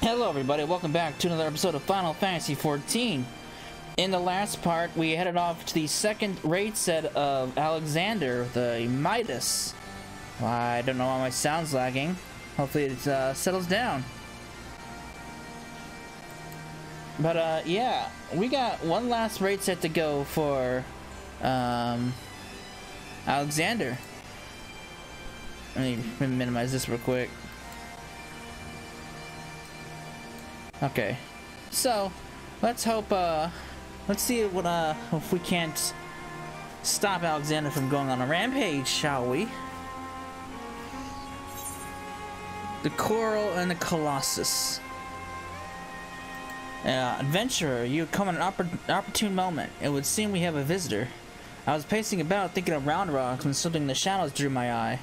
Hello everybody, welcome back to another episode of Final Fantasy XIV. In the last part, we headed off to the second raid set of Alexander, the Midas. I don't know why my sound's lagging. Hopefully it settles down. But yeah, we got one last raid set to go for Alexander. Let me minimize this real quick. Okay, so let's hope. Let's see what if we can't stop Alexander from going on a rampage, shall we? The Coral and the Colossus. Adventurer, you come at an opportune moment. It would seem we have a visitor. I was pacing about thinking of Round Rocks when something in the shadows drew my eye.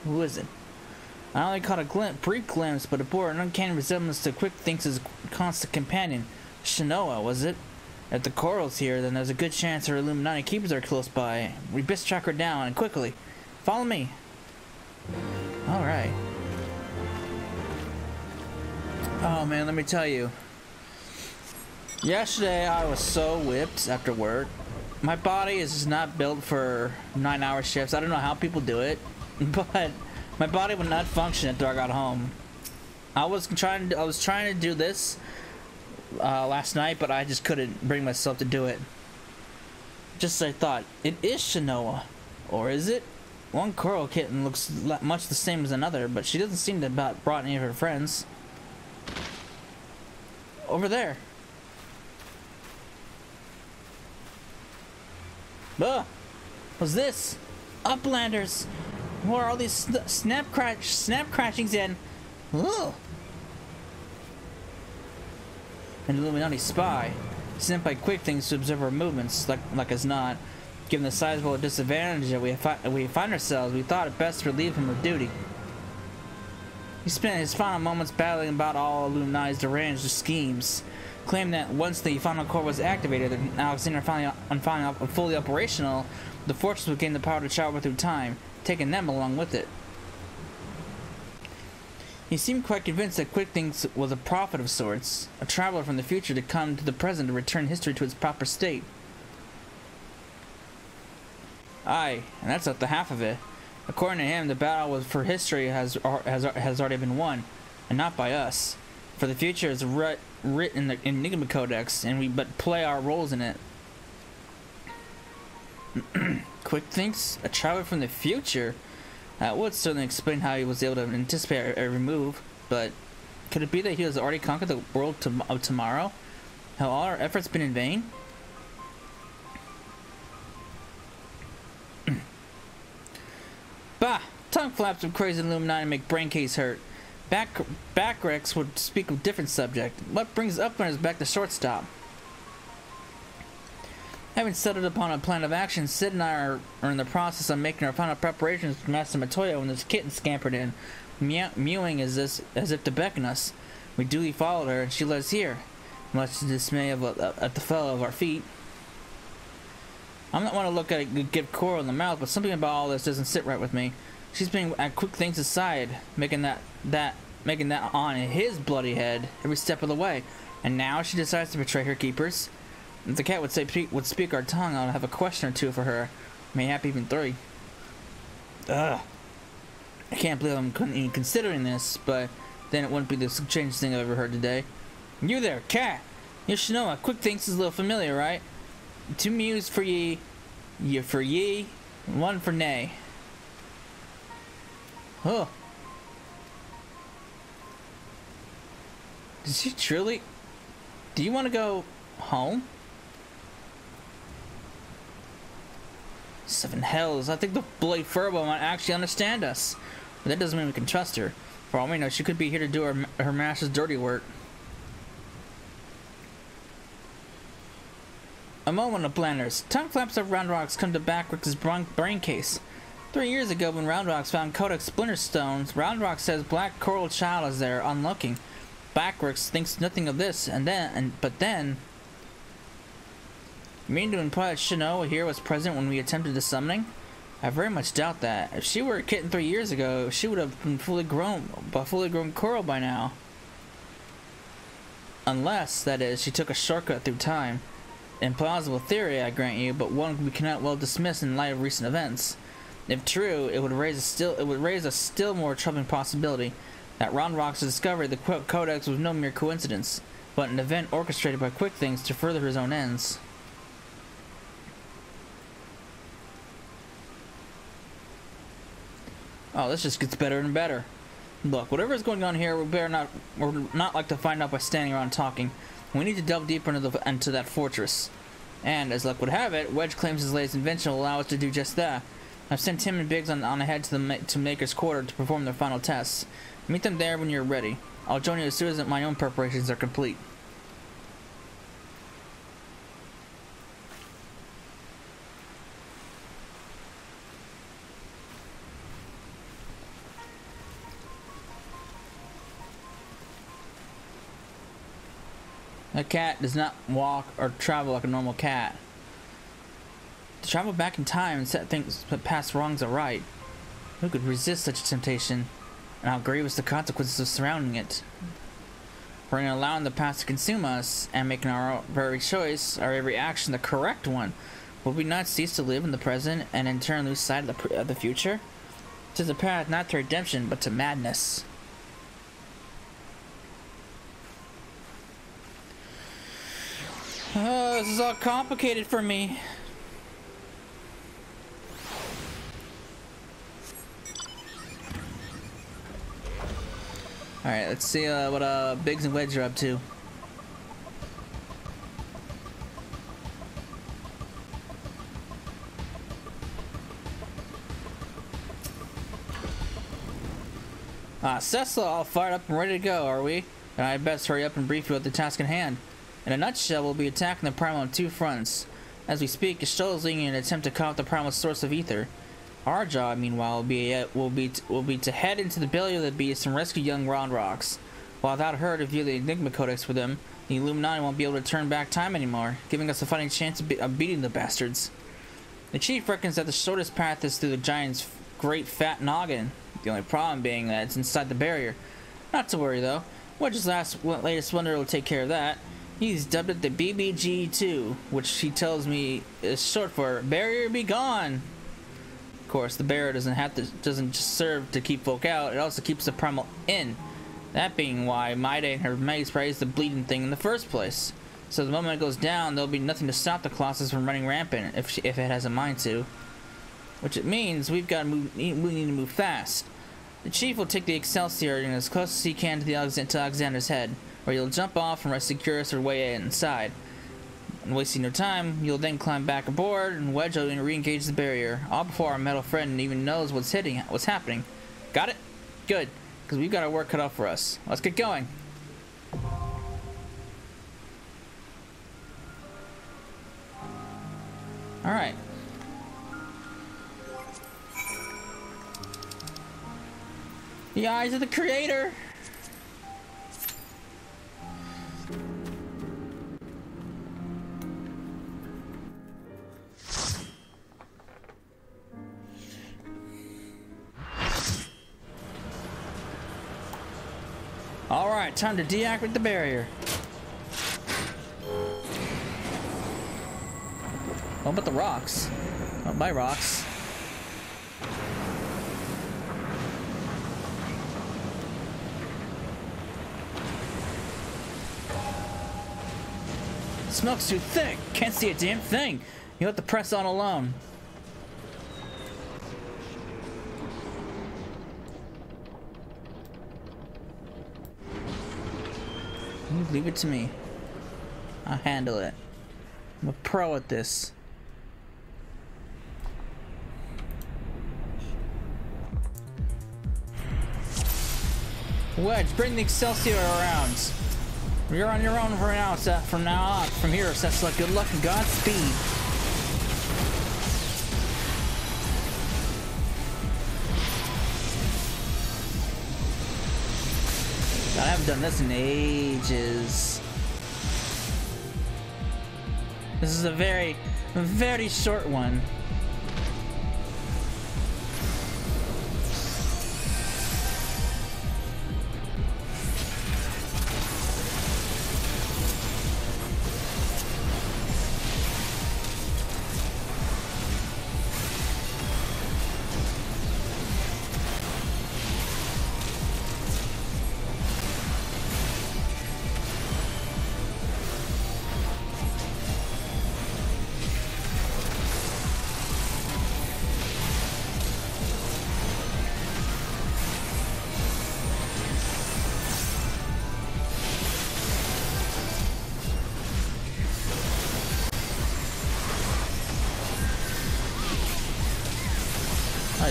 Who is it? I only caught a brief glimpse, but it bore an uncanny resemblance to Quick Thinks' constant companion. Shinoa, was it? If the Coral's here, then there's a good chance her Illuminati keepers are close by. We best track her down, and quickly. Follow me. Alright. Oh man, let me tell you. Yesterday I was so whipped after work. My body is just not built for 9-hour shifts. I don't know how people do it, but my body would not function after I got home. I was trying to do this last night, but I just couldn't bring myself to do it. Just as I thought, it is Shinoa, or is it? One coral kitten looks much the same as another, but she doesn't seem to have brought any of her friends. Over there. Ugh! What's this? Uplanders! What are all these snap crashings in? Ugh! An Illuminati spy, sent by Quick Things to observe our movements, like as not. Given the sizable disadvantage that we find ourselves, we thought it best to relieve him of duty. He spent his final moments battling about all Illuminati's deranged schemes, claiming that once the final core was activated and Alexander finally fully operational, the fortress would gain the power to travel through time, taking them along with it. He seemed quite convinced that Quick Things was a prophet of sorts, a traveler from the future to come to the present to return history to its proper state. Aye, and that's not the half of it. According to him, the battle for history has already been won, and not by us. For the future is written in the Enigma Codex, and we but play our roles in it. Quick Thinks, a traveler from the future? That would certainly explain how he was able to anticipate every move, but could it be that he has already conquered the world of tomorrow? Have all our efforts been in vain? Bah! Tongue flaps of crazy Illuminati make brain case hurt. Backrex would speak of different subject. What brings Uplanders back to shortstop? Having settled upon a plan of action, Sid and I are in the process of making our final preparations for Master Matoya when this kitten scampered in, mewing as if to beckon us. We duly followed her, and she led us here, much to the dismay at the fellow of our feet. I'm not one to look at a give Coral in the mouth, but something about all this doesn't sit right with me. She's been at Quick Things' side, making that on his bloody head every step of the way, and now she decides to betray her keepers. If the cat would speak our tongue, I'd have a question or two for her, mayhap even 3. Ugh! I can't believe I'm even considering this, but then it wouldn't be the strangest thing I've ever heard today. You there, cat! You should know, Quick Things is a little familiar, right? 2 mews for ye, for ye, 1 for nay. Oh. Does she truly? Do you want to go home? 7 hells, I think the bloody Furbo might actually understand us. But that doesn't mean we can trust her. For all we know, she could be here to do her master's dirty work. A moment of Blanders. Tongue flaps of Round Rocks come to Backrix's brain case. 3 years ago, when Round Rocks found Codex Splinter Stones, Round Rocks says Black Coral Child is there, unlooking. Backrix thinks nothing of this, but then... You mean to imply that Shinoa here was present when we attempted the summoning? I very much doubt that. If she were a kitten 3 years ago, she would have been fully grown coral by now. Unless, that is, she took a shortcut through time. Implausible theory, I grant you, but one we cannot well dismiss in light of recent events. If true, it would raise a still more troubling possibility that Ron Rock's discovery of the Codex was no mere coincidence, but an event orchestrated by Quick Things to further his own ends. Oh, this just gets better and better. Look, whatever is going on here, we're not like to find out by standing around talking. We need to delve deeper into that fortress. And, as luck would have it, Wedge claims his latest invention will allow us to do just that. I've sent Tim and Biggs on ahead to Maker's Quarter to perform their final tests. Meet them there when you're ready. I'll join you as soon as my own preparations are complete. A cat does not walk or travel like a normal cat. To travel back in time and set things past wrongs aright. Who could resist such a temptation? And how grievous the consequences of surrounding it. For in allowing the past to consume us and making our very choice, our every action the correct one, will we not cease to live in the present and in turn lose sight of the future? 'Tis a path not to redemption but to madness. Oh, this is all complicated for me. Alright, let's see what Biggs and Wedge are up to. Cecil, all fired up and ready to go, are we? Then I'd best hurry up and brief you with the task in hand. In a nutshell, we'll be attacking the Primal on two fronts. As we speak, Estelle is leading an attempt to cut off the Primal's source of ether. Our job, meanwhile, will be to head into the belly of the beast and rescue young Ron Rocks. While without her to view the Enigma Codex for them, the Illuminati won't be able to turn back time anymore, giving us a fighting chance of beating the bastards. The Chief reckons that the shortest path is through the Giant's great fat noggin, the only problem being that it's inside the barrier. Not to worry, though. Wedge's latest wonder will take care of that. He's dubbed it the BBG-2, which he tells me is short for Barrier Be Gone. Of course, the barrier doesn't just serve to keep folk out, it also keeps the Primal in. That being why Maida and her mates raised the bleeding thing in the first place. So the moment it goes down, there'll be nothing to stop the Colossus from running rampant if it has a mind to. Which it means we need to move fast. The Chief will take the Excelsior as close as he can to Alexander's head, where you'll jump off and secure us our way inside. And wasting no time, you'll then climb back aboard, and Wedge will re-engage the barrier, all before our metal friend even knows what's happening. Got it? Good, because we've got our work cut out for us. Let's get going. Alright. The eyes of the Creator! Alright, time to deactivate the barrier. What about the rocks? Oh, my rocks. Smoke's too thick. Can't see a damn thing. You'll have to press on alone. Leave it to me. I'll handle it. I'm a pro at this. Wedge, bring the Excelsior around. You're on your own for now, Seth. From now on, from here, Cecil. Good luck and Godspeed. God, I haven't done this in ages. This is a very, very short one.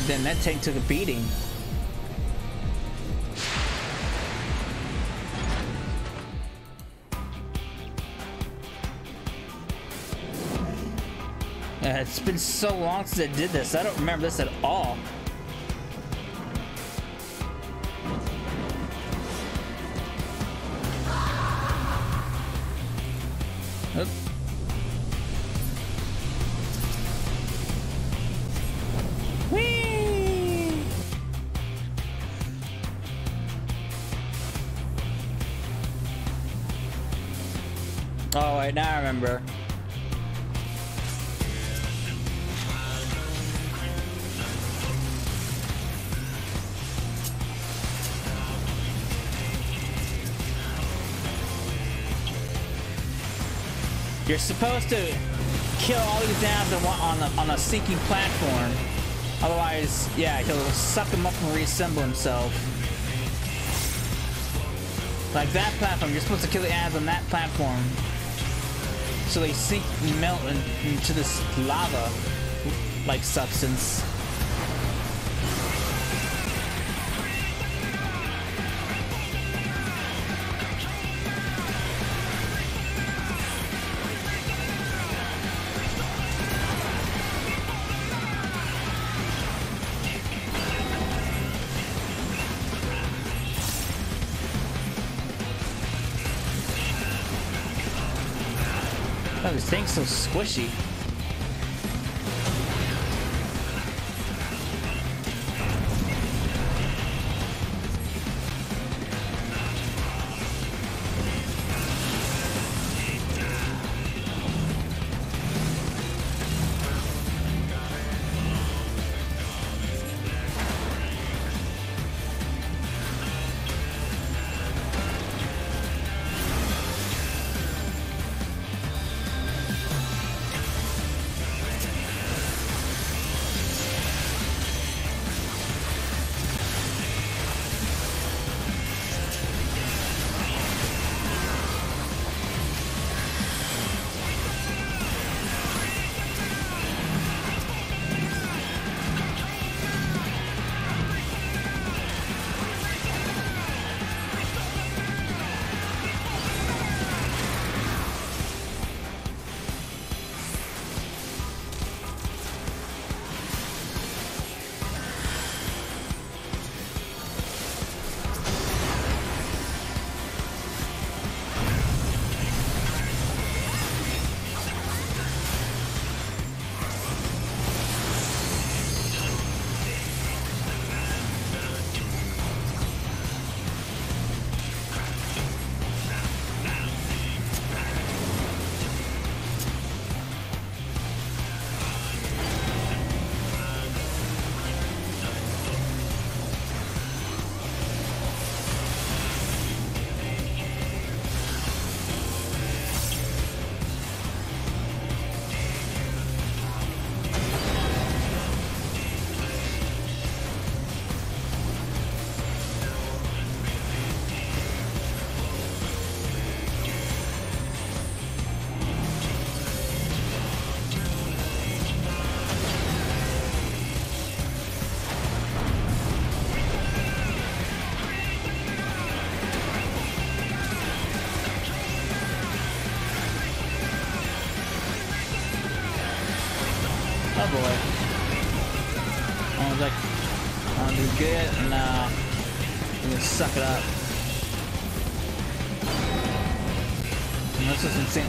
Then that tank took a beating. It's been so long since I did this. I don't remember this at all. Oop. Whee! Oh wait, now I remember. You're supposed to kill all these dabs on a sinking platform. Otherwise, yeah, he'll suck him up and reassemble himself. Like that platform, you're supposed to kill the ads on that platform. So they sink and melt into this lava-like substance. Oh, this thing's so squishy. Oh boy. I want to do good. Nah. I'm gonna suck it up. And this is insane.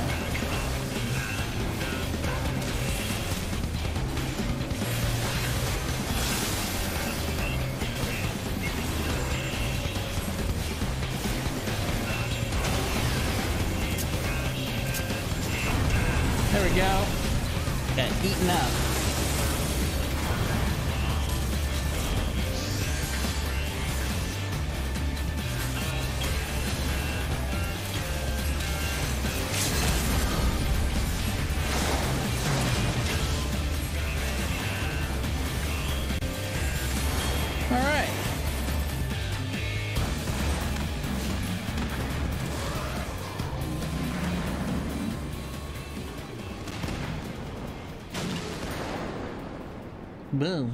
There we go. Got eaten up. All right. Boom.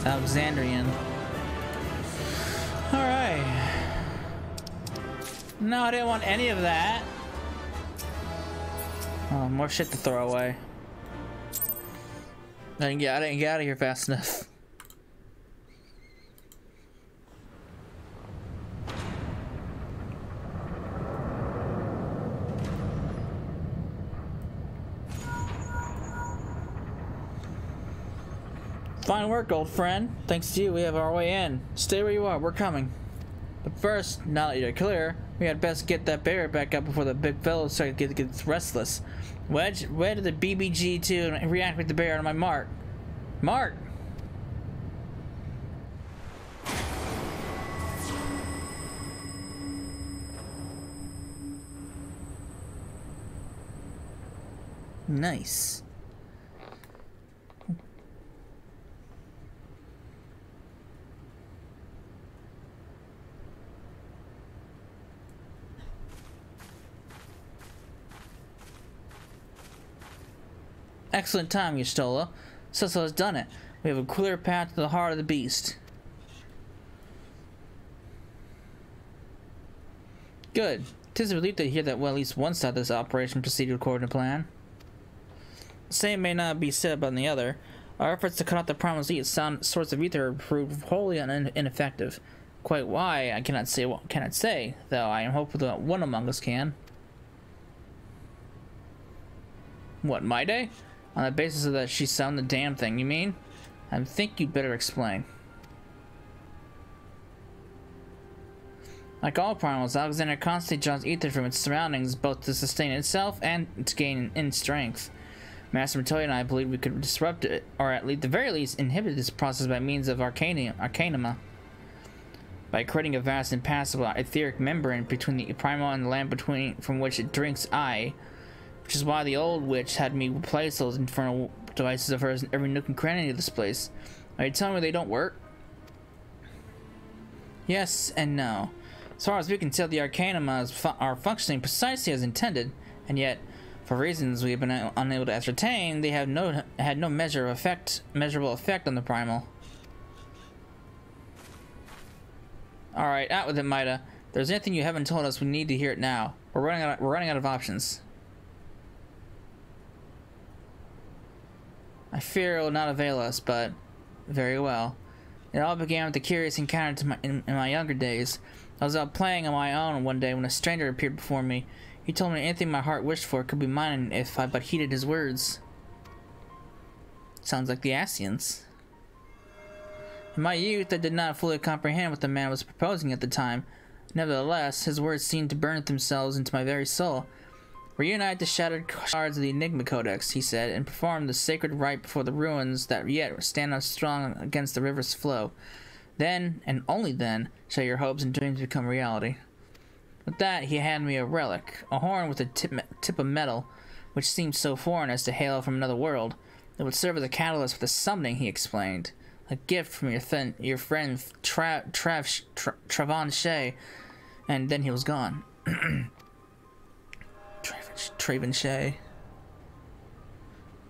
Alexandrian. Alright. No, I didn't want any of that. Oh, more shit to throw away. I didn't get out of here fast enough. Fine work, old friend. Thanks to you, we have our way in. Stay where you are, we're coming. But first, now that you're clear, we had best get that barrier back up before the big fellow starts to get restless. Wedge, where did the BBG-2 and reactivate the barrier on my mark? Mark! Nice. Excellent time, Yustola. Cecil has done it. We have a clear path to the heart of the beast. Good. 'Tis a relief to hear that well, at least one side of this operation proceeded according to plan. The same may not be said about the other. Our efforts to cut off the primal's sound source of ether proved wholly ineffective. Quite why, I cannot say, though I am hopeful that one among us can. What, my day? On the basis of that she sound the damn thing, you mean? I think you'd better explain. Like all primals, Alexander constantly draws ether from its surroundings, both to sustain itself and to gain in strength. Master Matoya and I believe we could disrupt it, or at the very least inhibit this process by means of arcanima. By creating a vast impassable etheric membrane between the primal and the land from which it drinks which is why the old witch had me replace those infernal devices of hers in every nook and cranny of this place. Are you telling me they don't work? Yes and no. As far as we can tell, the arcanima are functioning precisely as intended, and yet, for reasons we have been unable to ascertain, they have had no measurable effect on the primal. Alright, out with it, Maida. If there's anything you haven't told us, we need to hear it now. We're running out of options. I fear it will not avail us, but very well. It all began with a curious encounter in my younger days. I was out playing on my own one day when a stranger appeared before me. He told me anything my heart wished for could be mine if I but heeded his words. Sounds like the Asians. In my youth, I did not fully comprehend what the man was proposing at the time. Nevertheless, his words seemed to burn themselves into my very soul. Reunite the shattered shards of the Enigma Codex, he said, and perform the sacred rite before the ruins that yet stand up strong against the river's flow. Then, and only then, shall your hopes and dreams become reality. With that, he handed me a relic, a horn with a tip of metal, which seemed so foreign as to hail from another world. It would serve as a catalyst for the summoning, he explained. A gift from your friend Travon Shea. And then he was gone.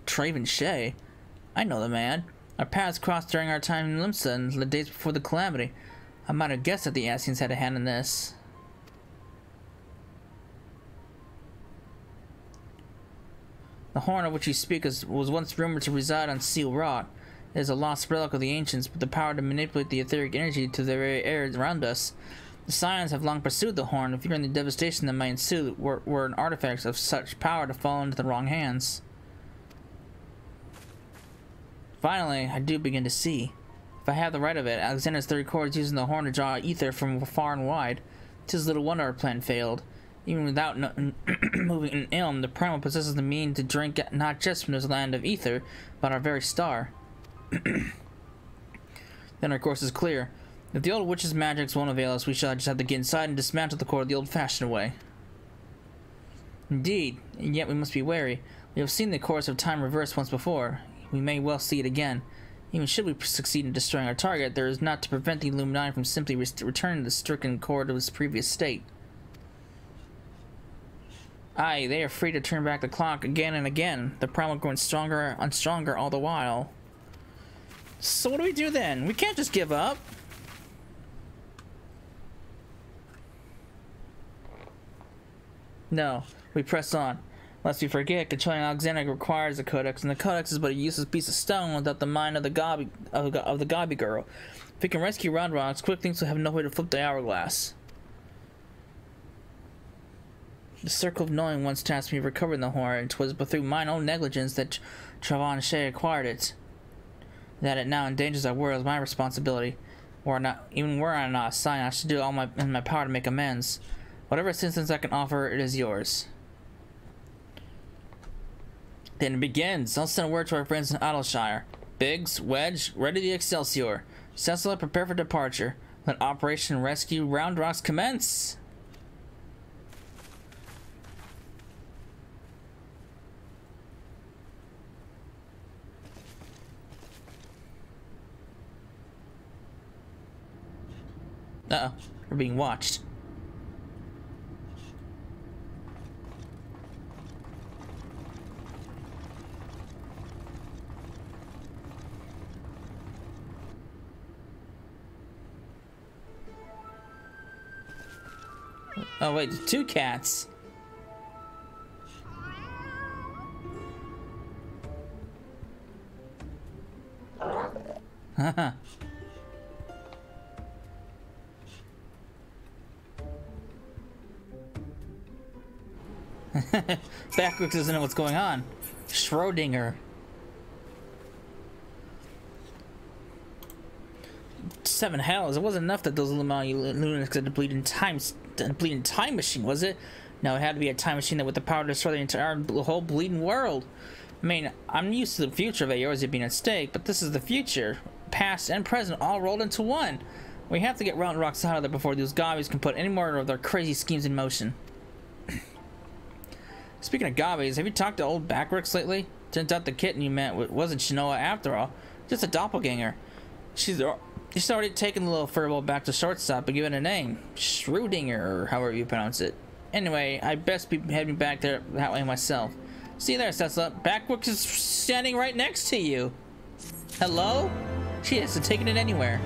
Traven Shea? I know the man. Our paths crossed during our time in Limsa and the days before the calamity. I might have guessed that the Asians had a hand in this. The horn of which you speak was once rumored to reside on Seal Rock. It is a lost relic of the ancients, with the power to manipulate the etheric energy to the very air around us. The Scions have long pursued the horn, fearing the devastation that might ensue were an artifact of such power to fall into the wrong hands. Finally, I do begin to see. If I have the right of it, Alexander's third core is using the horn to draw ether from far and wide. 'Tis little wonder our plan failed. Even without moving an ilm, the primal possesses the means to drink not just from this land of ether, but our very star. Then our course is clear. If the old witch's magics won't avail us, we shall just have to get inside and dismantle the core the old-fashioned way. Indeed, and yet we must be wary. We have seen the course of time reversed once before. We may well see it again. Even should we succeed in destroying our target, there is not to prevent the Illuminati from simply returning the stricken core to its previous state. Aye, they are free to turn back the clock again and again, the primal growing stronger and stronger all the while. So what do we do then? We can't just give up. No, we press on. Lest we forget, controlling Alexander requires a codex, and the codex is but a useless piece of stone without the mind of the Gobby girl. If we can rescue Round Rocks, quick things will have no way to flip the hourglass. The circle of knowing once tasked me recovering the horn, and 'twas but through mine own negligence that Travanchet acquired it. That it now endangers our world is my responsibility. Or not, even were I not assigned, I should do all in my power to make amends. Whatever assistance I can offer, it is yours. Then it begins. I'll send a word to our friends in Ottleshire. Biggs, Wedge, ready the Excelsior. Cecilla, prepare for departure. Let Operation Rescue Round Rocks commence. Uh-oh, we're being watched. Oh wait, two cats. Haha. Backwards doesn't know what's going on. Schrodinger. 7 hells. It wasn't enough that those lunatics had to bleed in time machine, was it? No, it had to be a time machine that with the power to destroy the whole bleeding world. I mean, I'm used to the future of Eorzea being at stake, but this is the future. Past and present all rolled into one. We have to get Round Rocks out of there before those gobbies can put any more of their crazy schemes in motion. Speaking of gobbies, have you talked to old Backricks lately? Turns out the kitten you met wasn't Shinoa after all. Just a doppelganger. She's already taken the little furball back to shortstop and given it a name. Schrodinger, or however you pronounce it. Anyway, I best be heading back there that way myself. See you there, Cecilla. Backricks is standing right next to you. Hello? She hasn't taken it anywhere.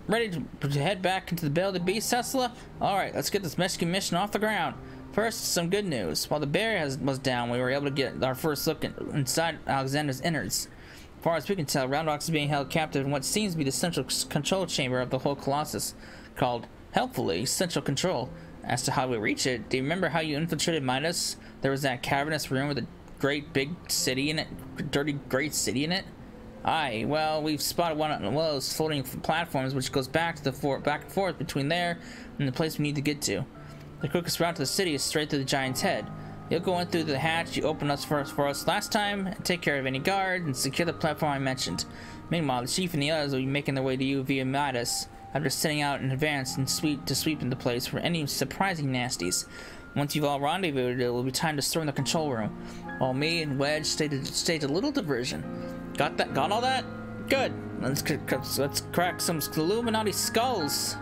Ready to head back into the Belle of the Beast, Cecilla? Alright, let's get this rescue mission off the ground. First, some good news. While the barrier was down, we were able to get our first look inside Alexander's innards. As far as we can tell, Round Rocks is being held captive in what seems to be the central control chamber of the whole Colossus, called, helpfully, Central Control. As to how we reach it, do you remember how you infiltrated Midas? There was that cavernous room with a great big city in it, dirty great city in it? Aye, well, we've spotted one of those floating platforms which goes back and forth between there and the place we need to get to. The quickest route to the city is straight through the giant's head. You'll go in through the hatch you opened us for us last time, and take care of any guard, and secure the platform I mentioned. Meanwhile, the chief and the others will be making their way to you via Midas, after setting out in advance and sweep into place for any surprising nasties. Once you've all rendezvoused, it will be time to storm the control room, while me and Wedge stage a little diversion. Got that? Got all that? Good. Let's crack some Illuminati skulls.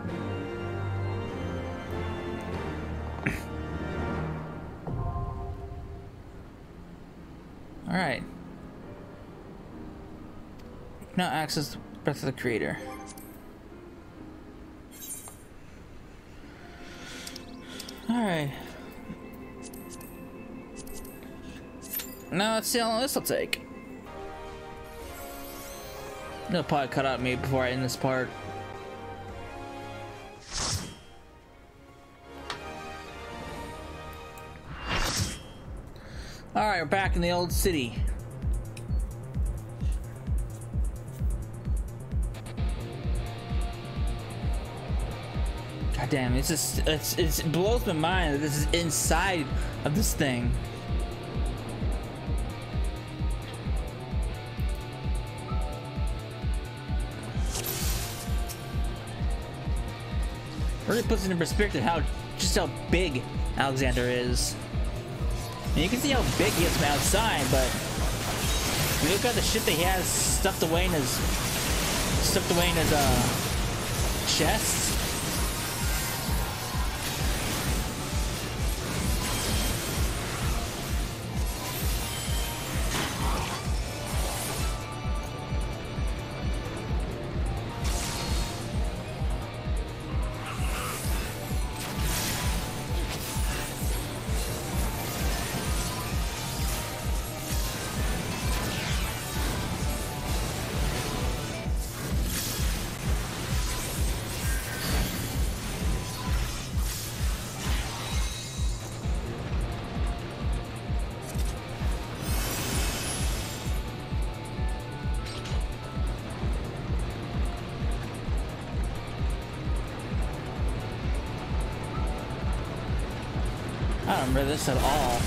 All right. Now access the breath of the creator. All right. Now let's see how long this will take. It'll probably cut out me before I end this part. Alright, we're back in the old city. God damn, it's just it blows my mind that this is inside of this thing. Really puts it in perspective just how big Alexander is. And you can see how big he is from outside, but if you look at the shit that he has stuffed away in his chest. don't remember this at all.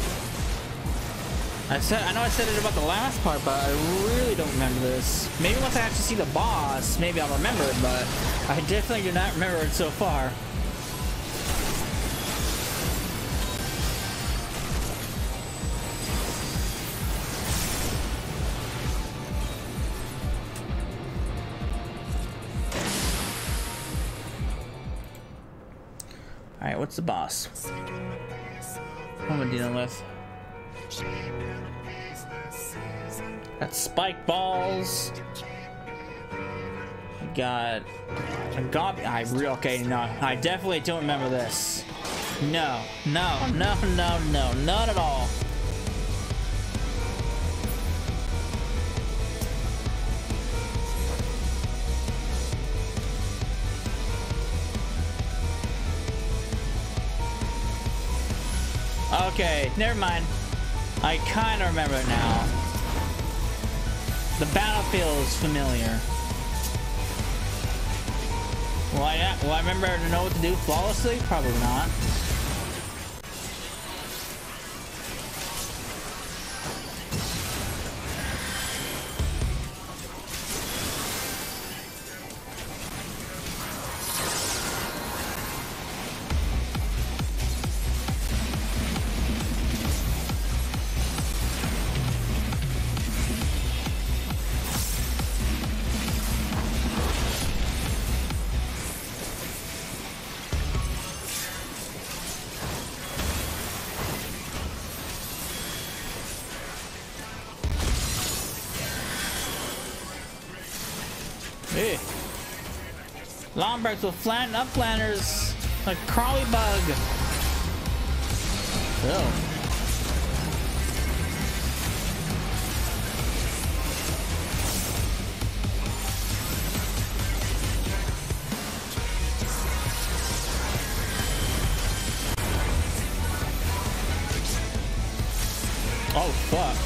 I know I said it about the last part, but I really don't remember this. Maybe once I actually see the boss, maybe I'll remember it, but I definitely do not remember it so far. Alright, what's the boss? What am I dealing with? Got spike balls. Got a gob. Okay, no, I definitely don't remember this. No, not at all. Okay, never mind. I kind of remember it now. The battlefield is familiar. Will I remember to know what to do flawlessly? Probably not. Hey. Lombards will flatten uplanders like crawly bug. Oh. Oh fuck.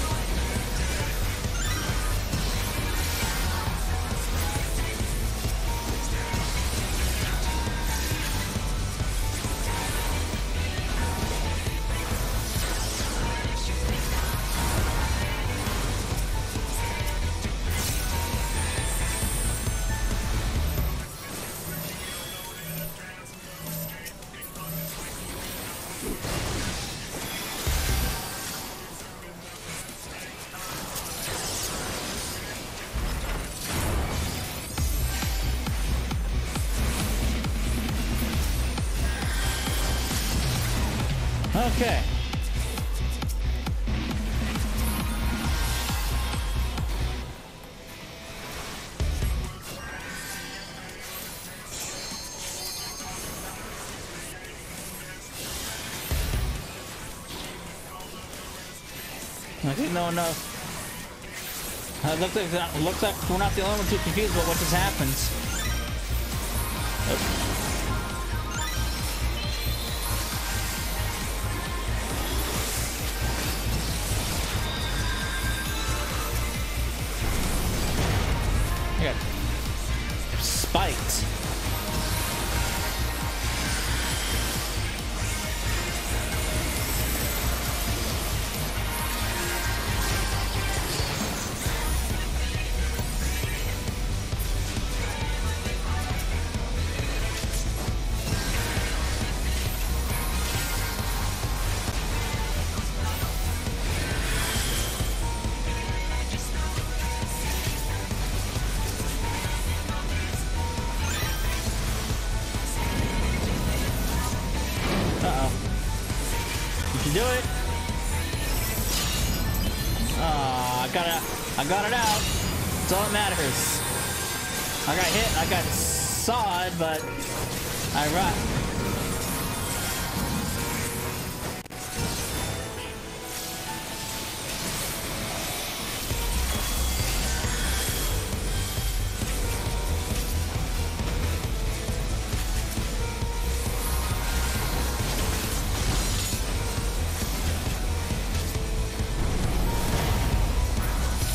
Okay. Okay, no. Looks like we're not the only ones too confused about what just happened. Oh. Spiked. Do it. Oh, I got it out. That's all that matters. I got hit, I got sawed, but I rock.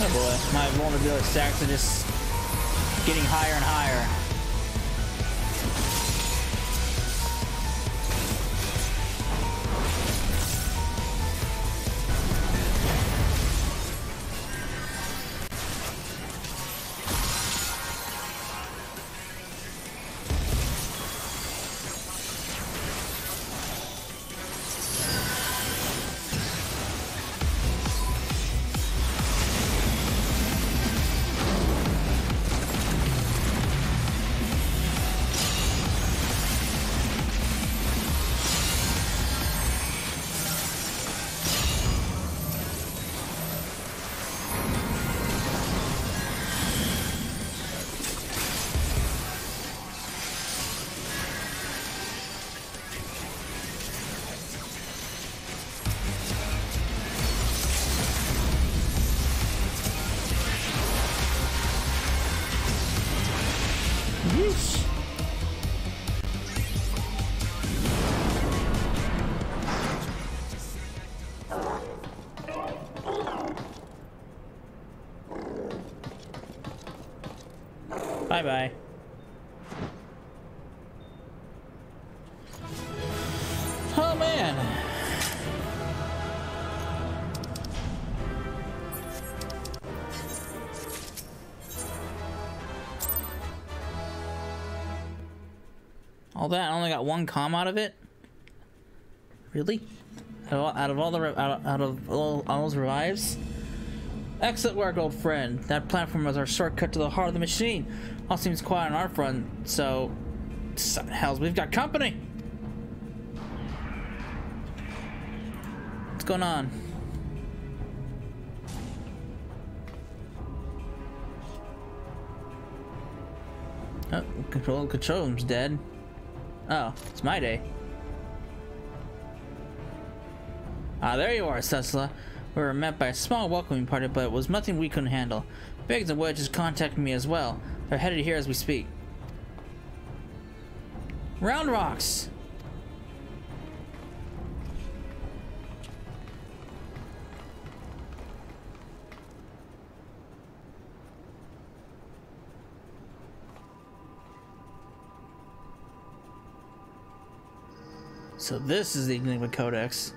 Oh boy, my vulnerability stacks are just getting higher and higher. Whoosh! Bye-bye. Oh, man. All that, I only got one comm out of it? Really? Out of all those revives? Excellent work, old friend. That platform was our shortcut to the heart of the machine. All seems quiet on our front, so... Hells, we've got company! What's going on? Oh, control room's dead. Oh, it's my day. Ah, there you are, Cecila. We were met by a small welcoming party, but it was nothing we couldn't handle. Biggs and Wedge is contacting me as well. They're headed here as we speak. Round rocks! So this is the Enigma Codex.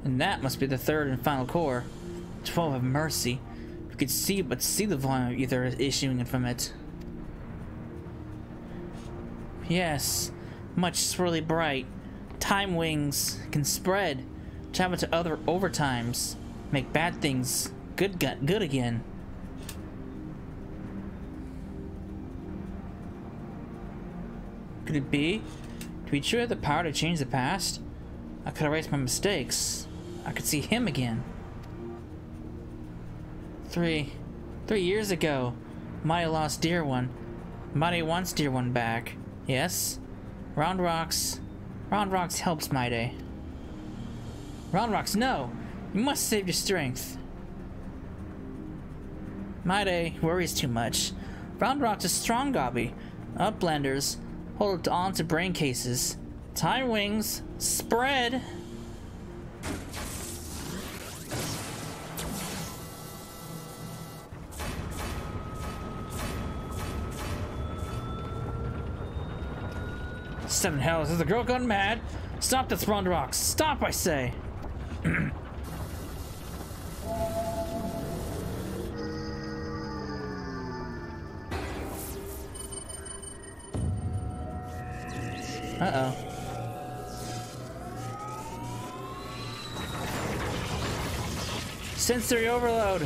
And that must be the third and final core. 12 of Mercy. We could see the volume of ether issuing from it. Yes, much swirly bright. Time wings can spread, travel to other overtimes, make bad things good again. Could it be? Do we truly have the power to change the past? I could erase my mistakes. I could see him again. 3 years ago, Mighty lost dear one. Mighty wants dear one back. Yes? Round rocks helps Mighty. Round rocks, no! You must save your strength. Mighty worries too much. Round rocks is strong, Gobby. Uplanders, hold on to brain cases. Time wings, spread! Seven hells, has the girl gone mad? Stop this, Round Rocks! Stop, I say! Uh-oh. Sensory overload!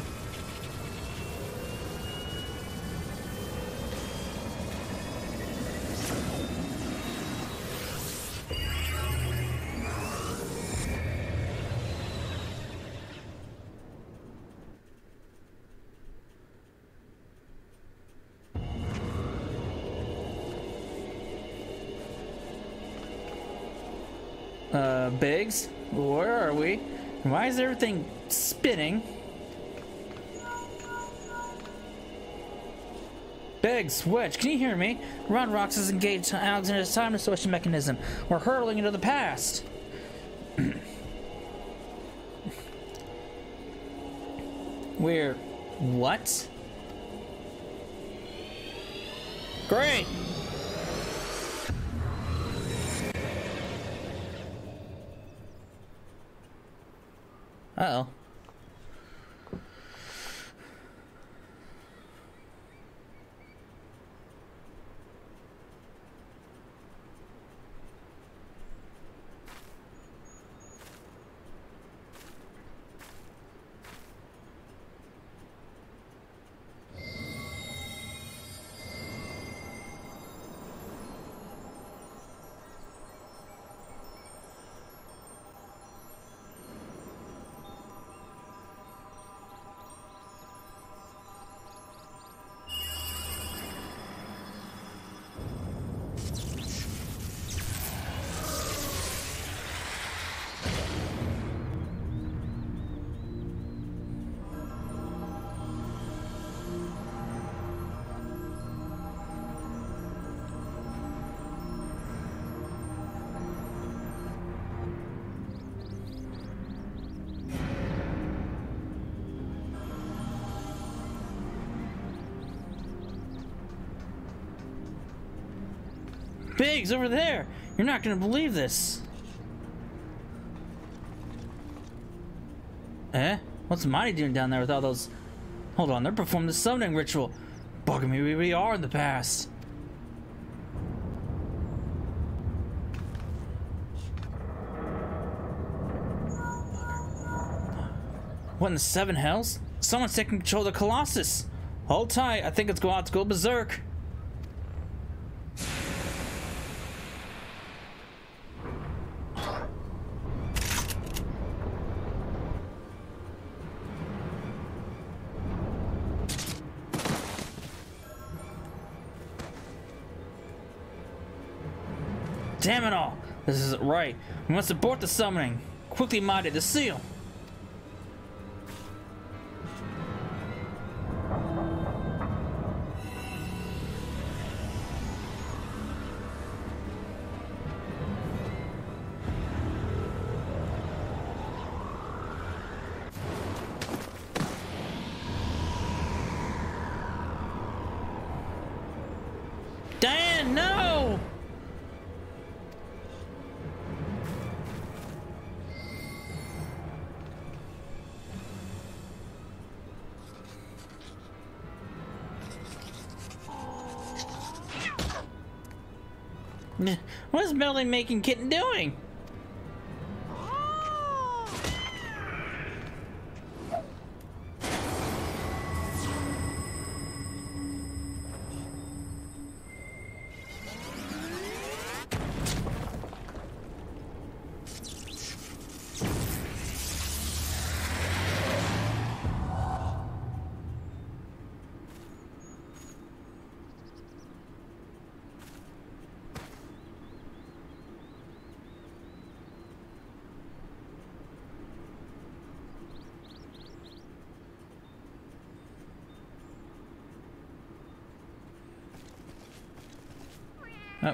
Biggs? Where are we? Why is everything spinning? Biggs, Wedge, can you hear me? Round Rocks is engaged in Alexander's time distortion mechanism. We're hurtling into the past. We're... what? Great! Uh-oh. Biggs, over there! You're not gonna believe this! Eh? What's Mighty doing down there with all those... Hold on, they're performing the summoning ritual! Bugging me, we are in the past! What in the seven hells? Someone's taking control of the Colossus! Hold tight, I think it's about to go berserk! Damn it all! This isn't right. We must abort the summoning. Quickly minded the seal. Diane, no! What is Melody making Kitten doing?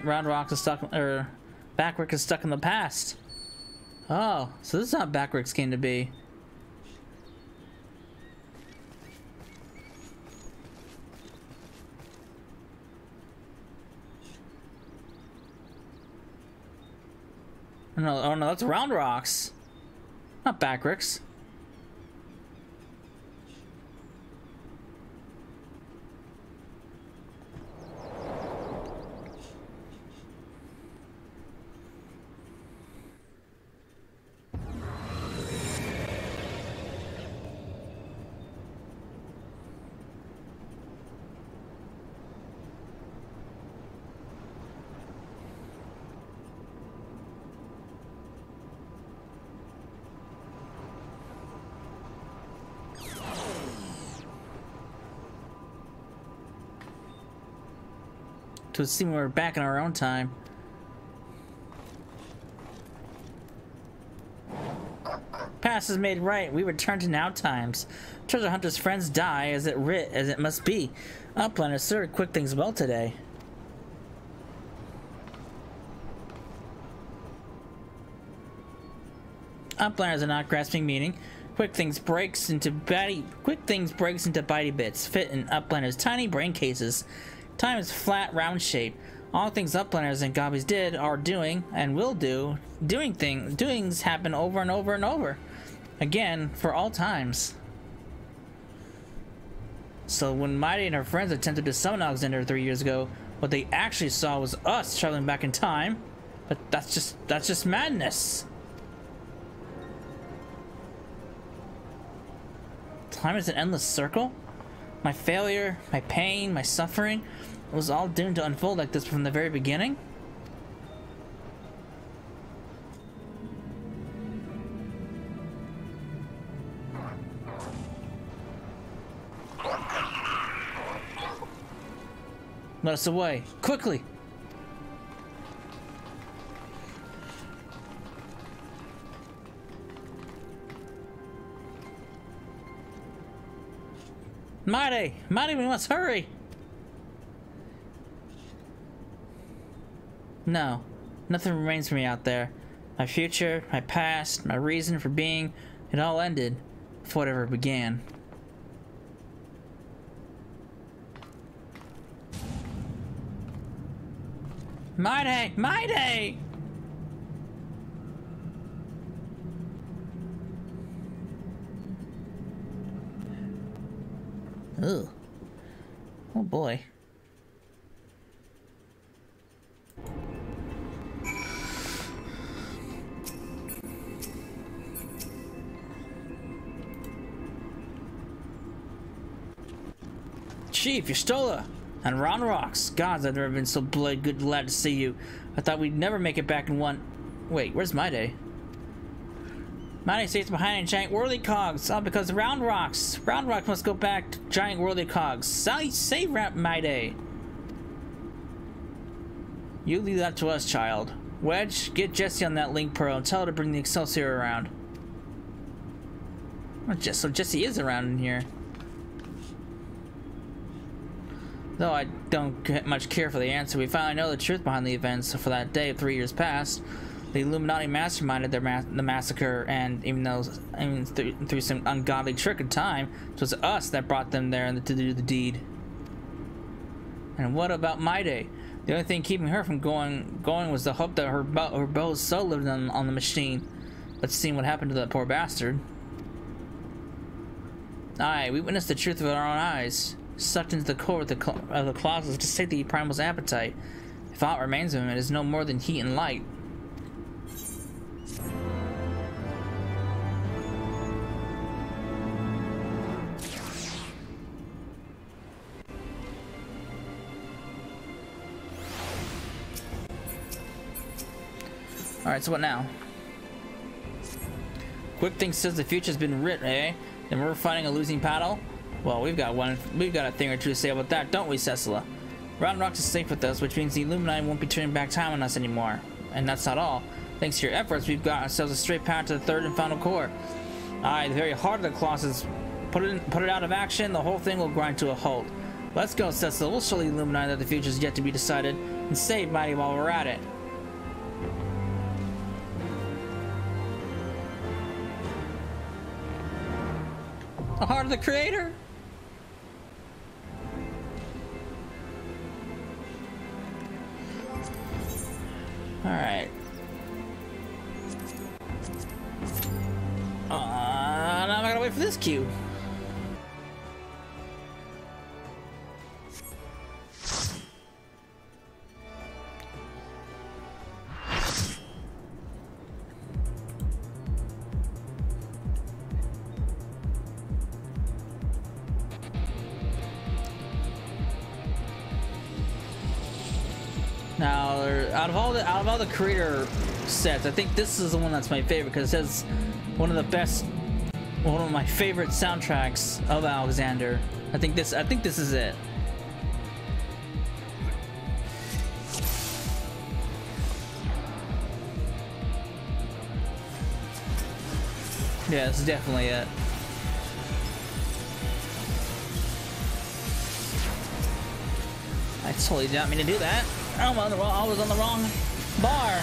Round Rock is stuck, or Backrick is stuck in the past. Oh, so this is how Backrick's came to be. No, oh no, that's Round Rocks, not Backrick's. To see when we're back in our own time. Past is made right. We return to now times. Treasure Hunter's friends die as it must be. Uplanders sure quick things well today. Uplanders are not grasping meaning. Quick things breaks into bitey bits, fit in Uplanders' tiny brain cases. Time is flat, round shape. All things Uplanders and Gobbies did, are doing, and will do. Doings happen over and over and over. Again, for all times. So when Mighty and her friends attempted to summon Alexander 3 years ago, what they actually saw was us traveling back in time. But that's just madness. Time is an endless circle? My failure, my pain, my suffering, it was all doomed to unfold like this from the very beginning? Let us away, quickly! Mighty! Mighty, we must hurry! No, nothing remains for me out there. My future, my past, my reason for being, it all ended before it ever began. My day! My day! Ugh. Oh boy. Chief, you're Stola! And Ron rocks. Gods, I've never been so bloody good glad to see you. I thought we'd never make it back in one... Wait, where's My Day? My Day stays behind in giant whirly cogs. Oh, because Round Rocks. Round Rocks must go back to giant whirly cogs. Save My Day. You leave that to us, child. Wedge, get Jesse on that link pearl and tell her to bring the Excelsior around. Oh, so Jesse is around in here. Though I don't much care for the answer, we finally know the truth behind the events for that day 3 years past. The Illuminati masterminded the massacre, and even through some ungodly trick of time, it was us that brought them there to do the deed. And what about My Day? The only thing keeping her from going was the hope that her beau's soul lived on the machine. Let's see what happened to that poor bastard. Aye, we witnessed the truth with our own eyes. Sucked into the core of the Colossus to sate the Primal's appetite. If aught remains of him, it is no more than heat and light. Alright, so what now? Quick Thing says the future's been writ, eh? Then we're fighting a losing battle? Well, we've got a thing or two to say about that, don't we, Cecila? Round Rocks is safe with us, which means the Illuminati won't be turning back time on us anymore. And that's not all. Thanks to your efforts, we've got ourselves a straight path to the third and final core. Aye, the very heart of the Colossus. Put it out of action, the whole thing will grind to a halt. Let's go, Cecila. We'll show the Illuminati that the future's yet to be decided, and save Mighty while we're at it. The heart of the Creator? Alright. Now I gotta wait for this cue. Now, out of all the creator sets, I think this is the one that's my favorite because it has one of my favorite soundtracks of Alexander. I think this is it. Yeah, this is definitely it. I totally didn't mean to do that. I was on the wrong bar.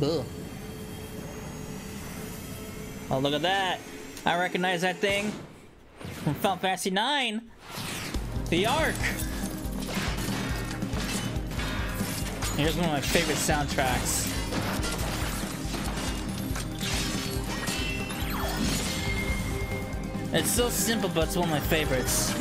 Ugh. Oh, look at that. I recognize that thing from Final Fantasy IX. The Ark. Here's one of my favorite soundtracks. It's so simple, but it's one of my favorites.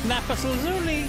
Lapis lazuli.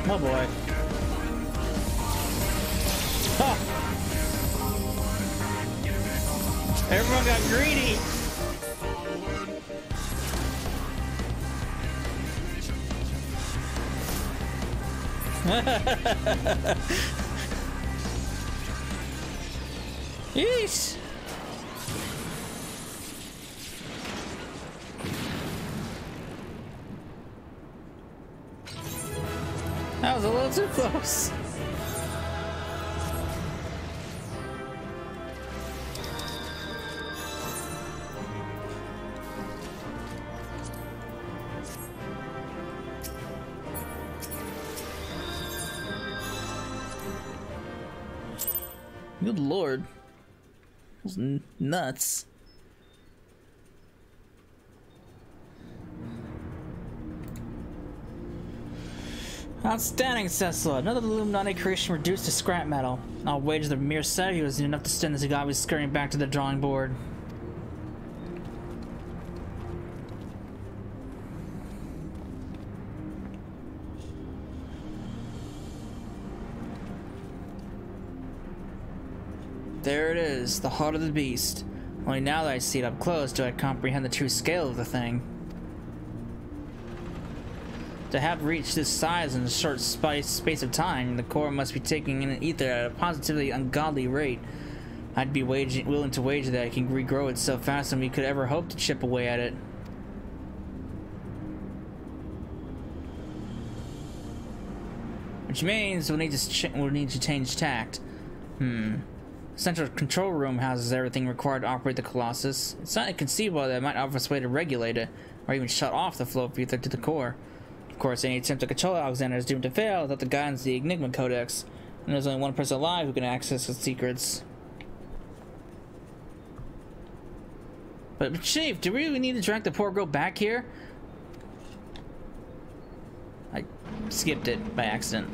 Oh boy. Huh. Everyone got greedy. Yeesh. That was a little too close. Good lord. That was nuts. Outstanding, Cecil. Another Illuminati creation reduced to scrap metal. I'll wager the mere sight of you was enough to send this guy was scurrying back to the drawing board. There it is, the heart of the beast. Only now that I see it up close do I comprehend the true scale of the thing. To have reached this size in a short space of time, the core must be taking in ether at a positively ungodly rate. I'd be willing to wager that it can regrow itself faster than we could ever hope to chip away at it. Which means we'll need to change tact. The central control room houses everything required to operate the Colossus. It's not inconceivable that it might offer us a way to regulate it, or even shut off the flow of ether to the core. Of course, any attempt to control Alexander is doomed to fail without the guidance of the Enigma Codex, and there's only one person alive who can access its secrets. But Chief, do we really need to drag the poor girl back here? I skipped it by accident.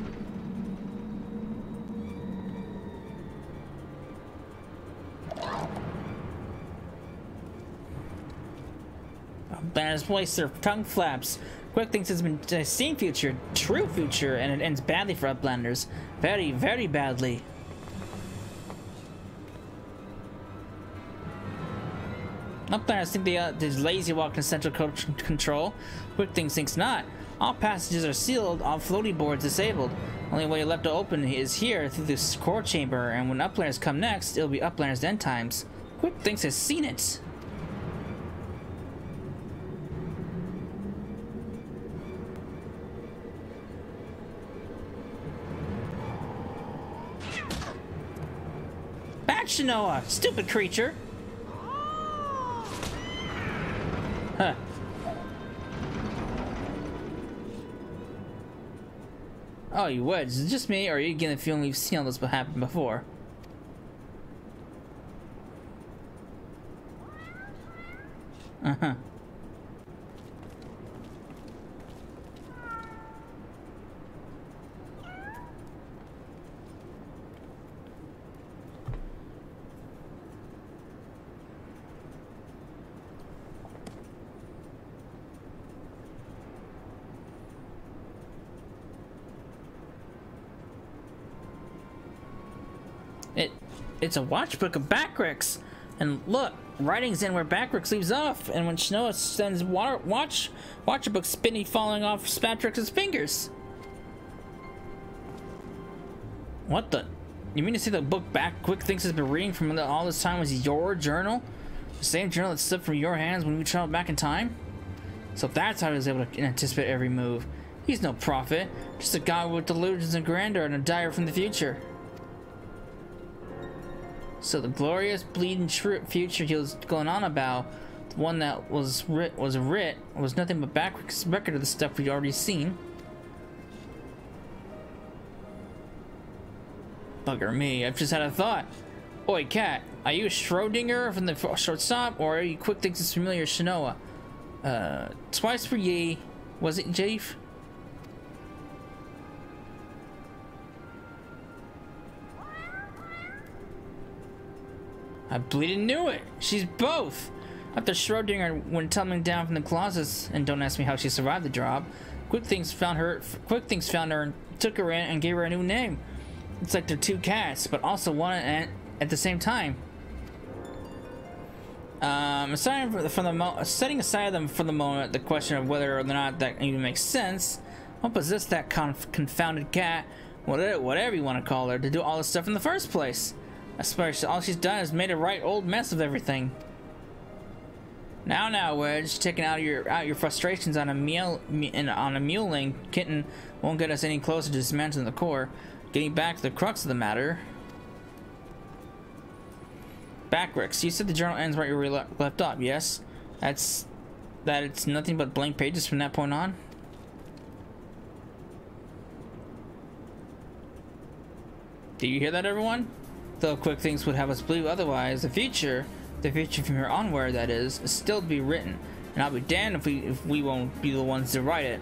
Banners place their tongue flaps. Quick thinks it's been seen future, true future, and it ends badly for Uplanders. Very, very badly. Uplanders think there's lazy walk in central control. Quick Things thinks not. All passages are sealed, all floating boards disabled. Only way left to open is here through this core chamber, and when Uplanders come next, it'll be Uplanders' end times. Quick Things has seen it. Back, Shinoa! Stupid creature! Huh. Oh, you would? Is it just me, or are you getting the feeling we've seen all this happen before? Uh-huh. It's a watchbook of Backrix, and look, writing's in where Backrix leaves off, and when Shinoa sends watchbook spinny falling off Spatrix's fingers. What the? You mean to say the book Quick Things has been reading from all this time was your journal? The same journal that slipped from your hands when we traveled back in time? So that's how he was able to anticipate every move. He's no prophet, just a guy with delusions and grandeur and a diary from the future. So the glorious bleeding future he was going on about, the one that was nothing but Backrix's record of the stuff we'd already seen. Bugger me, I've just had a thought. Oi, cat, are you Schrodinger from the shortstop, or are you Quick Things' familiar Shinoa? Twice for ye. Was it Jafe? I bleeding knew it. She's both. After Schrodinger went tumbling down from the closets, and don't ask me how she survived the drop, Quick Things found her and took her in and gave her a new name. It's like they're two cats, but also one at the same time. Setting aside for the moment the question of whether or not that even makes sense, what possessed that confounded cat, whatever you want to call her, to do all this stuff in the first place? I swear all she's done is made a right old mess of everything. Now, Wedge, taking out your frustrations on a muling kitten won't get us any closer to dismantling the core. Getting back to the crux of the matter. Backrix, you said the journal ends right where we left off, yes? That it's nothing but blank pages from that point on? Do you hear that, everyone? Though Quick Things would have us believe otherwise, the future from here onward, that is still to be written. And I'll be damned if we won't be the ones to write it.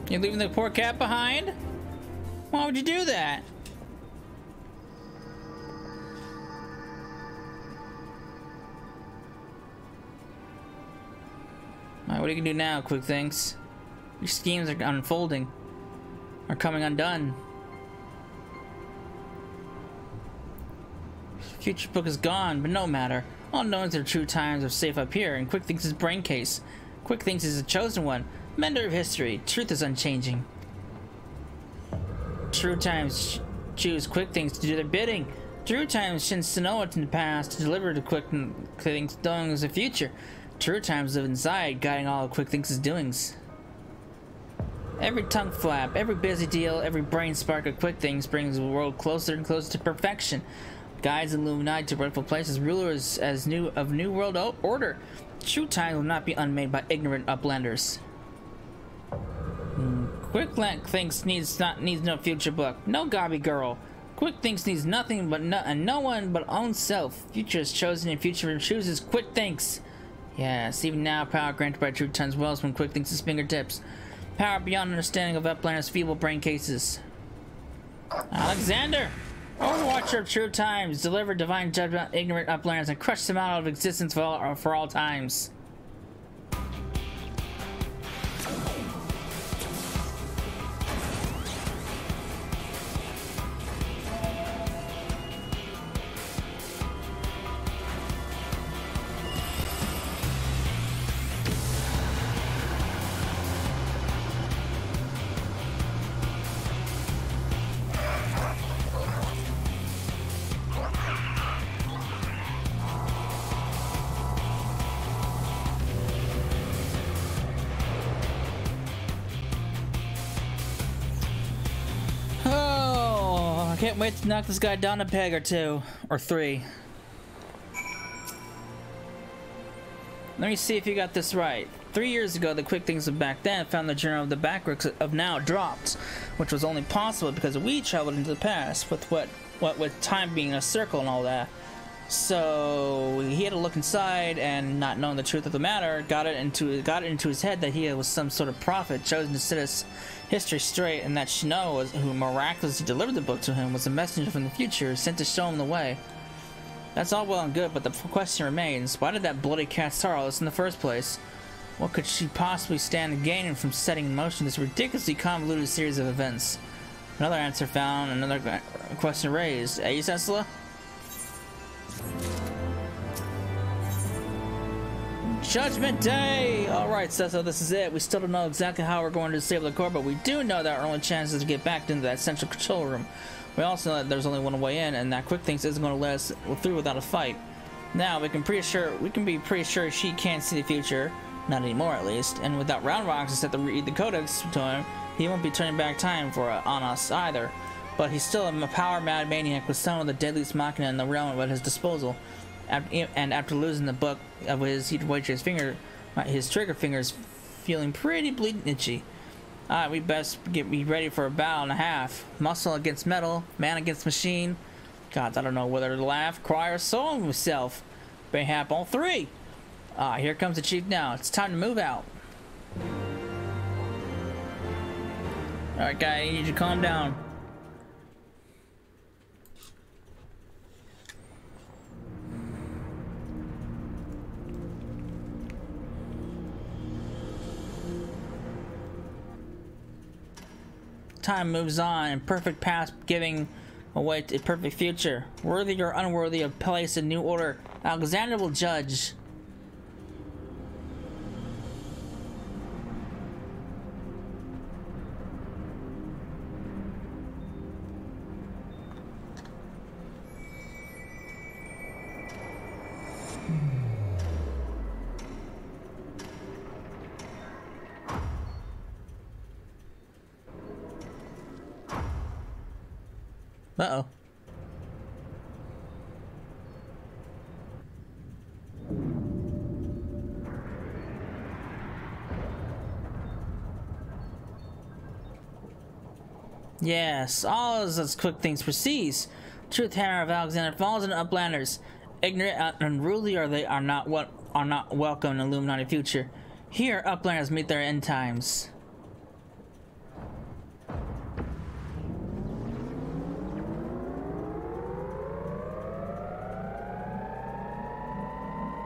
You're leaving the poor cat behind? Why would you do that? Alright, what are you gonna do now, Quick Things? Your schemes are unfolding. Are coming undone. Future book is gone, but no matter. All knowns their true times are safe up here in Quick Things' brain case. Quick Things is a chosen one. Mender of history, truth is unchanging. True times choose Quick Things to do their bidding. True times send Shinoa in the past to deliver to Quick Things' doings of the future. True times live inside, guiding all of Quick Things' doings. Every tongue flap, every busy deal, every brain spark of Quick Things brings the world closer and closer to perfection. Guides Illuminati to rightful places, rulers of new world order. True times will not be unmade by ignorant uplanders. Quick Things needs no future book, no gobby girl. Quick Things needs nothing but no one but own self. Future is chosen and future chooses Quick Things. Yes, even now, power granted by True Times wells from Quick Things' fingertips. Power beyond understanding of Uplander's feeble brain cases. Alexander! Overwatcher of true times, deliver divine judgment on ignorant uplanders and crush them out of existence for all times. I can't wait to knock this guy down a peg or two, or three. Let me see if you got this right. 3 years ago, the quick things of back then found the journal of the backwoods of now dropped, which was only possible because we traveled into the past, with what with time being a circle and all that. So he had to look inside, and not knowing the truth of the matter, got it into his head that he was some sort of prophet chosen to set his history straight, and that Shino, who miraculously delivered the book to him, was a messenger from the future sent to show him the way. That's all well and good, but the question remains: why did that bloody cat startle us in the first place? What could she possibly stand to gain from setting in motion this ridiculously convoluted series of events? Another answer found, another question raised. Eh, Cecila? Judgment Day! Alright, so this is it. We still don't know exactly how we're going to disable the core, but we do know that our only chance is to get back into that central control room. We also know that there's only one way in, and that quick things isn't going to let us through without a fight. Now, we can be pretty sure she can't see the future, not anymore at least, and without Round Rocks to set to read the codex to him, he won't be turning back time on us either. But he's still a power-mad maniac with some of the deadliest machina in the realm at his disposal. And after losing the book of his, he'd wage his trigger fingers feeling pretty bleeding itchy. Alright, we best be ready for a battle and a half. Muscle against metal, man against machine. God, I don't know whether to laugh, cry, or soul himself. Mayhap all three. Here comes the chief now. It's time to move out. Alright, guy, you need to calm down. Time moves on, and perfect past giving away a perfect future. Worthy or unworthy of place in new order, Alexander will judge. Uh-oh. Yes, all as quick things proceeds. Truth hammer of Alexander falls into uplanders. Ignorant and unruly are not welcome in Illuminati future. Here, uplanders meet their end times.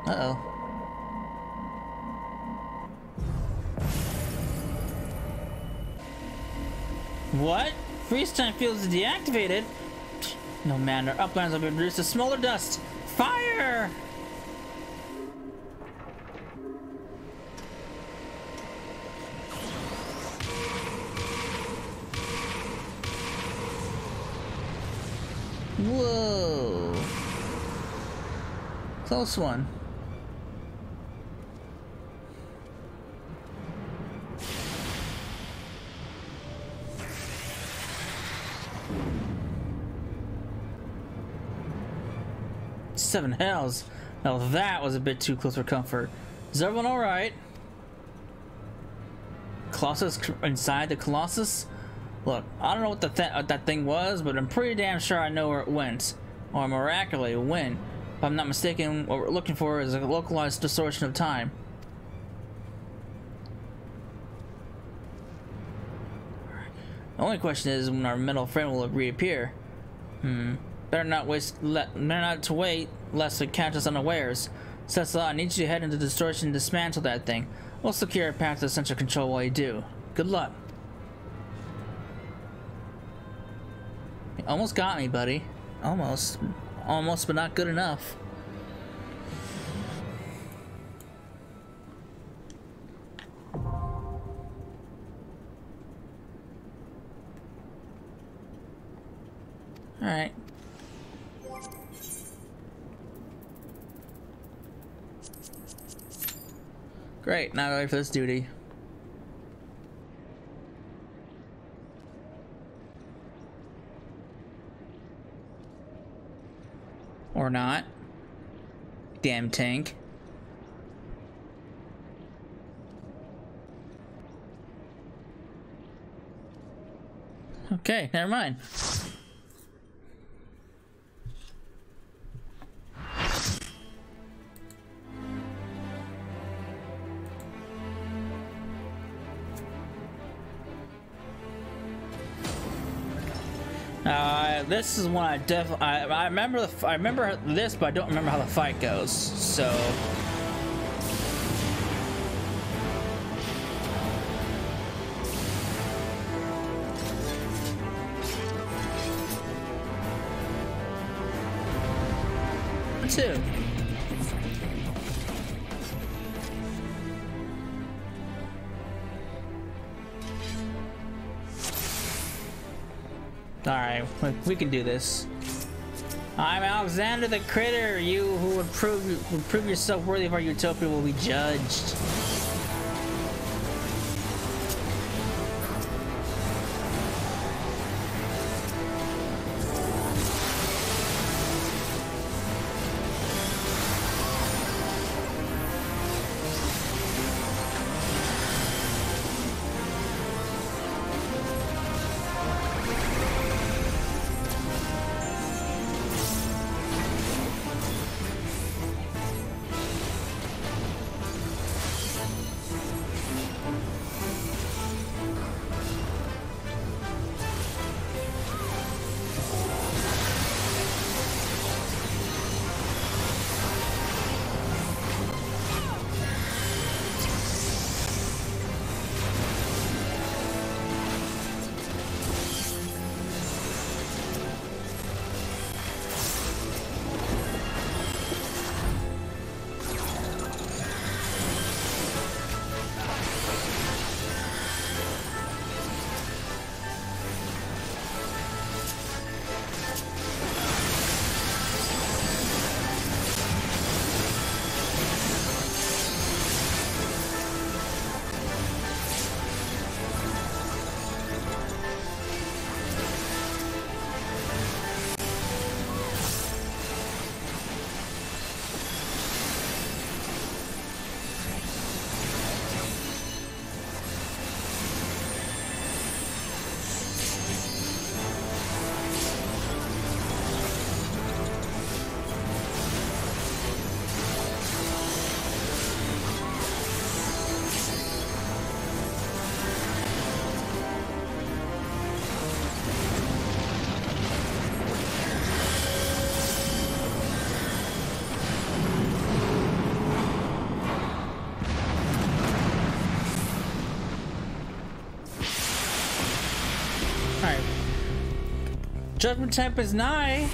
Uh-oh. What? Freeze time field is deactivated? No matter. Uplands will be reduced to smaller dust. Fire! Whoa. Close one. Seven hells. Now that was a bit too close for comfort. Is everyone alright? Colossus inside the Colossus? Look, I don't know what that thing was, but I'm pretty damn sure I know where it went. Or miraculously when. If I'm not mistaken, what we're looking for is a localized distortion of time. The only question is when our metal friend will reappear. Better not to wait, lest it catch us unawares. Cecil, I need you to head into distortion and dismantle that thing. We'll secure a path to central control while you do. Good luck. You almost got me, buddy. Almost. Almost, but not good enough. Alright. Great, now ready for this duty. Or not. Damn tank. Okay, never mind. This is one I definitely I remember this, but I don't remember how the fight goes. So two. Alright, we can do this. I'm Alexander the Critter. You who would prove yourself worthy of our utopia will be judged. Judgment time is nigh.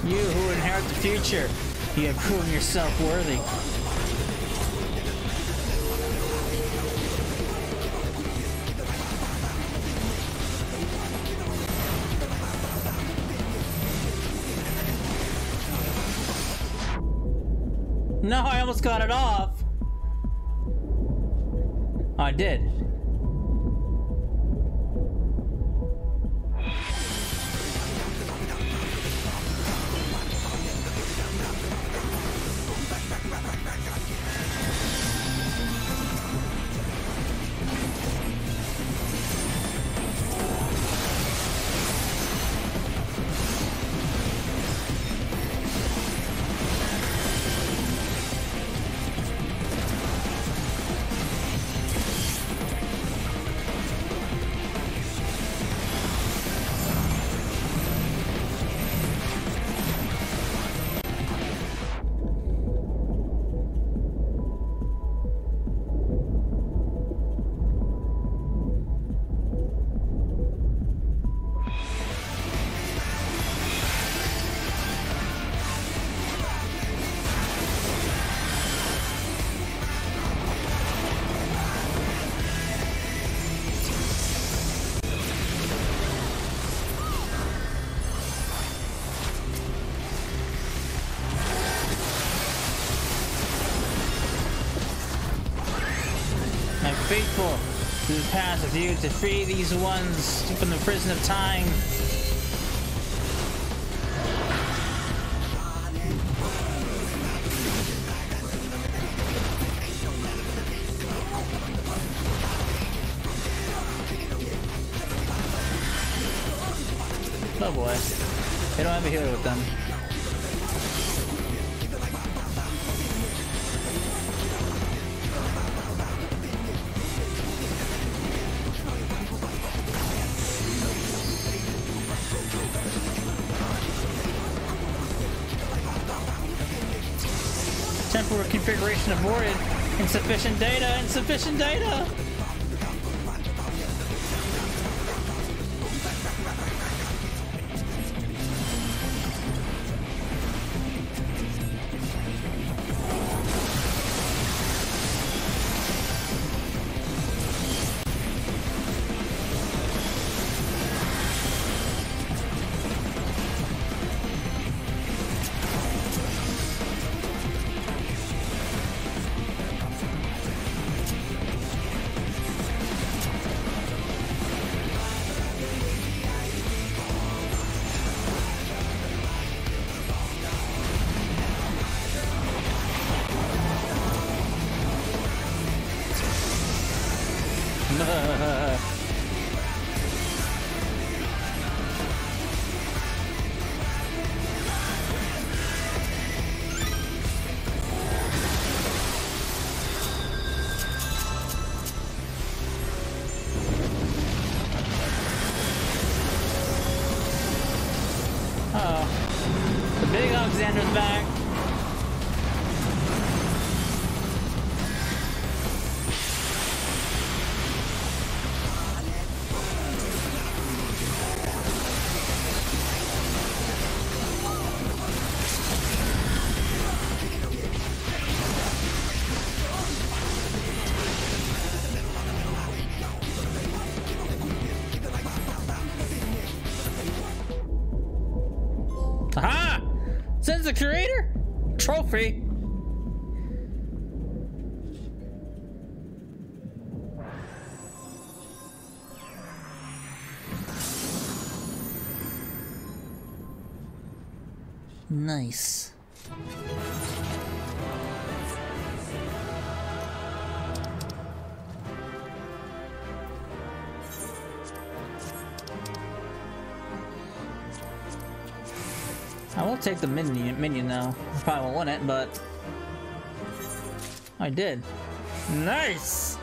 You who inherit the future, you have proven yourself worthy. No, I almost got it off. Oh, I did. faithful to the past with you to free these ones from the prison of time. Oh boy. They don't have a healer with them. Temporary configuration aborted. Insufficient data, insufficient data! Oh, the big Alexander's back. Aha! Sends the curator? Trophy. Nice. I will take the minion though. I probably won't win it, but I did. Nice!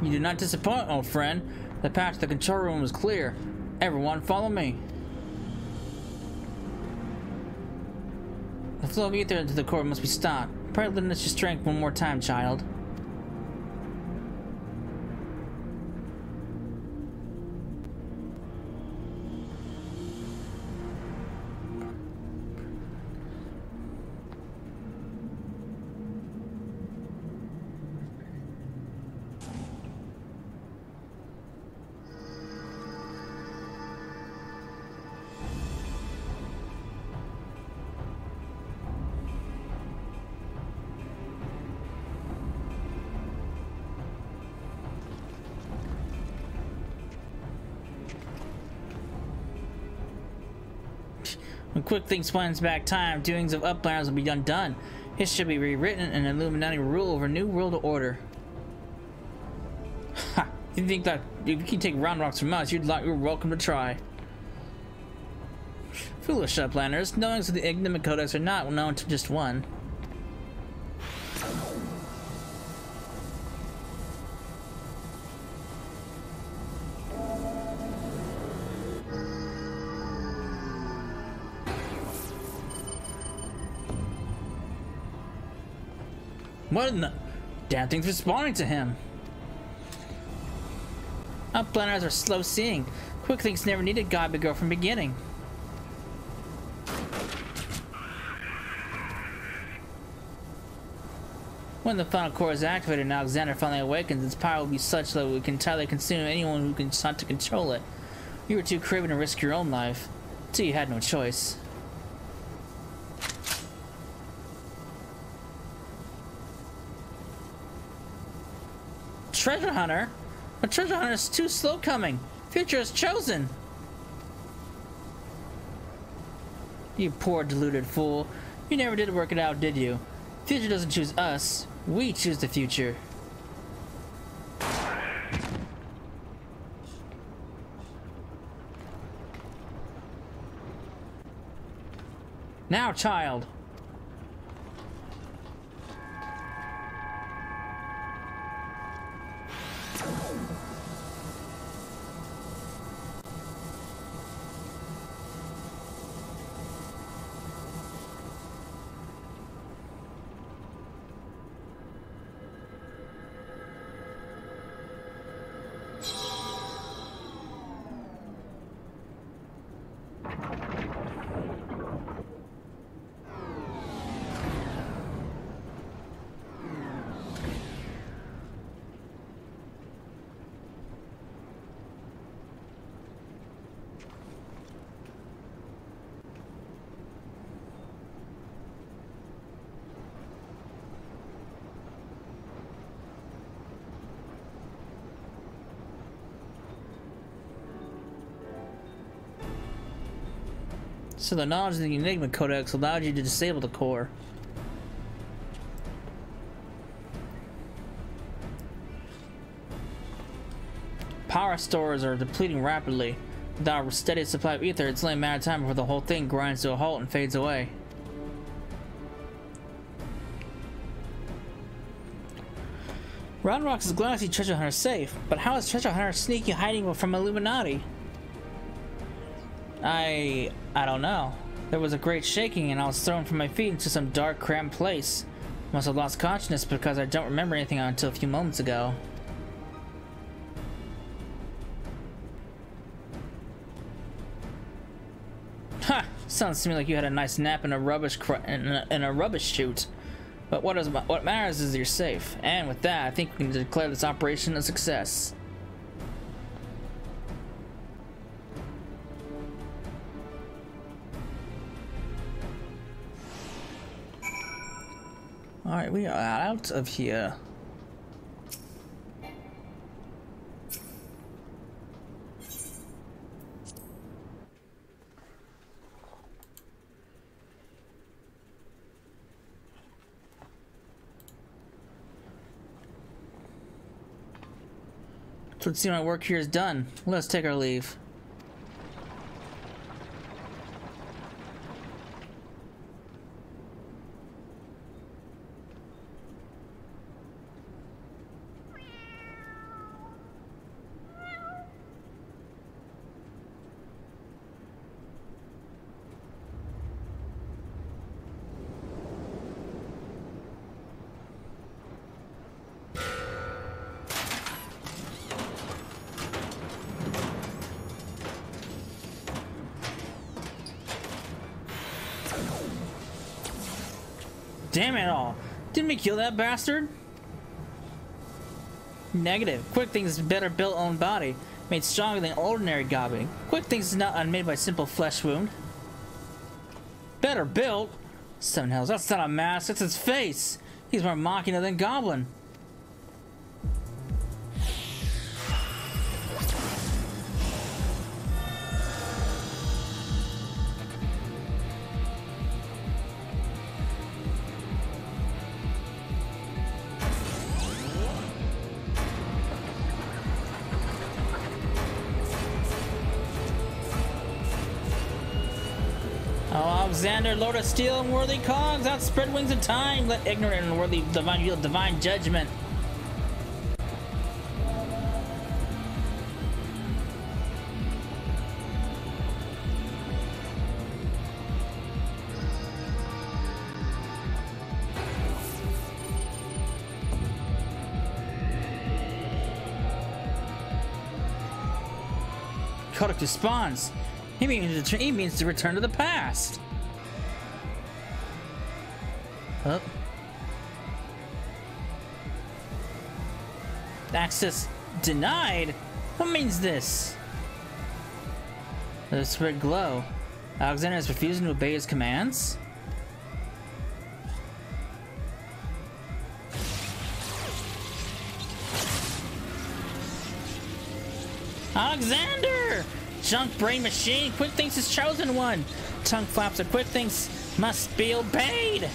You do not disappoint, old friend. The path to the control room was clear. Everyone, follow me. The flow of ether into the core must be stopped. Pray to lend us your strength one more time, child. When quick things spawns back time, doings of Uplanders will be undone. History will be rewritten and Illuminati will rule over new world order. Ha! You think that if you can take round rocks from us, you're welcome to try. Foolish Uplanders, knowings of the Enigma Codex are not known to just one. What in the damn thing's responding to him? Uplanders are slow seeing. Quick Things never needed God to go from beginning. When the final core is activated and Alexander finally awakens, its power will be such that we can entirely consume anyone who can sought to control it. You were too craven to risk your own life, so you had no choice. Treasure hunter? A treasure hunter is too slow coming. Future is chosen. You poor deluded fool. You never did work it out, did you? Future doesn't choose us. We choose the future. Now, child. So the knowledge of the Enigma Codex allowed you to disable the core. Power stores are depleting rapidly. Without a steady supply of ether, it's only a matter of time before the whole thing grinds to a halt and fades away. Round Rock's Galaxy Treasure Hunter safe, but how is Treasure Hunter sneaky hiding from Illuminati? I don't know. There was a great shaking and I was thrown from my feet into some dark, cramped place. Must have lost consciousness because I don't remember anything until a few moments ago. Ha! Sounds to me like you had a nice nap in a rubbish chute. But what matters is you're safe. And with that, I think we can declare this operation a success. Alright, we are out of here. So let's see, my work here is done. Let's take our leave. Damn it all! Didn't we kill that bastard? Negative. Quick Things is a better built own body, made stronger than ordinary gobbling. Quick Things is not unmade by simple flesh wound. Better built? Seven hells, that's not a mask, that's his face! He's more Machina than Goblin. Alexander, Lord of Steel and worthy cogs, outspread wings of time, let ignorant and worthy divine yield divine judgment. Codex responds. He means to return to the past. Oh. Access denied? What means this? The spirit glow. Alexander is refusing to obey his commands? Alexander! Junk brain machine! Quick Thinks is chosen one! Tongue flaps of Quick Thinks must be obeyed!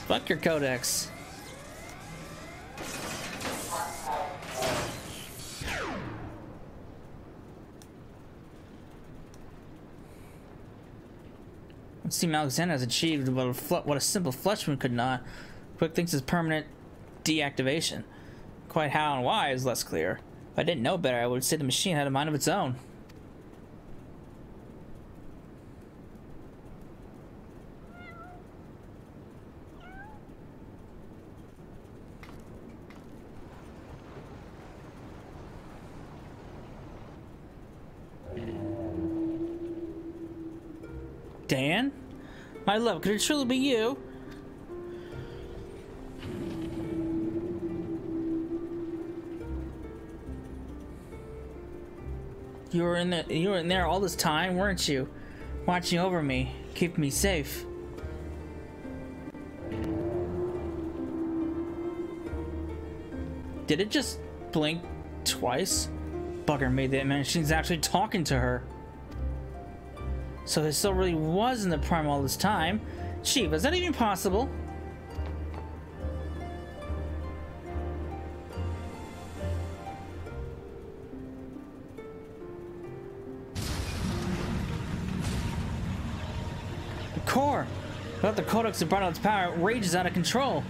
Fuck your codex. It seems Alexander has achieved what a simple flesh wound could not. Quick Thinks is permanent deactivation. Quite how and why is less clear. If I didn't know better, I would say the machine had a mind of its own. Dan? My love, could it truly be you? You were in there all this time, weren't you? Watching over me, keeping me safe. Did it just blink twice? Bugger made that machine's actually talking to her. So it still really was in the prime all this time. Chief, is that even possible? The core! Without the codex that brought out its power, it rages out of control.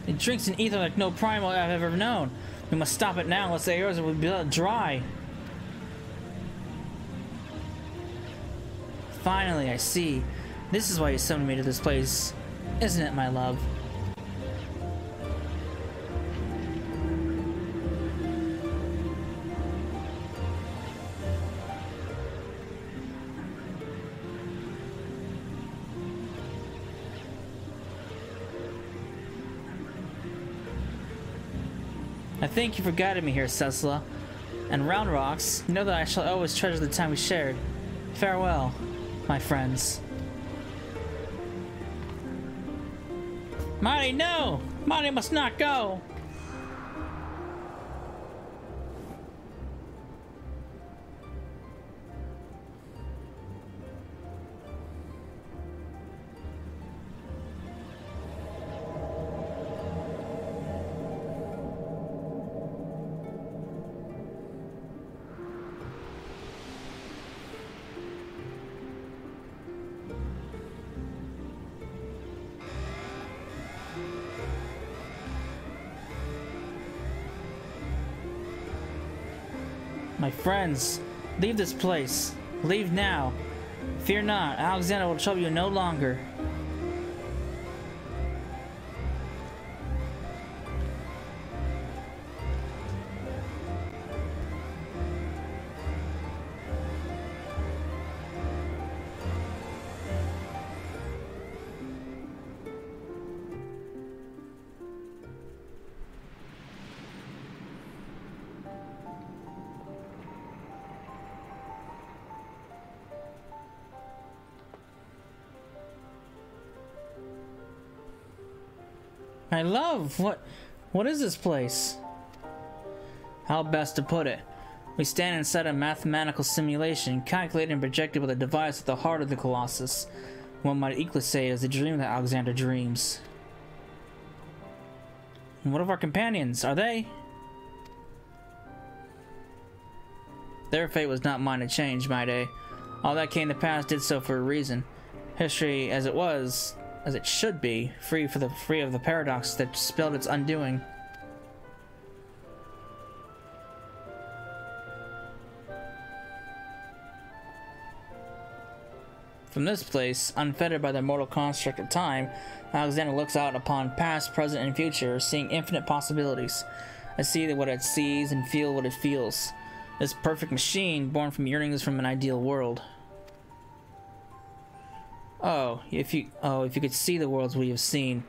It drinks an ether like no primal I've ever known. We must stop it now, unless the arrows will be dry. Finally, I see. This is why you summoned me to this place, isn't it, my love? I thank you for guiding me here, Cecila. And Round Rocks, know that I shall always treasure the time we shared. Farewell, my friends. Marty, no! Marty must not go! My friends, leave this place. Leave now. Fear not, Alexander will trouble you no longer. My love, what is this place? How best to put it? We stand inside a mathematical simulation, calculated and projected with a device at the heart of the Colossus. One might equally say it is a dream that Alexander dreams. And what of our companions? Are they? Their fate was not mine to change, my day. All that came to pass did so for a reason. History as it was, as it should be, free of the paradox that spelled its undoing. From this place, unfettered by the mortal construct of time, Alexander looks out upon past, present, and future, seeing infinite possibilities. I see what it sees and feel what it feels. This perfect machine, born from yearnings from an ideal world. If you could see the worlds we have seen.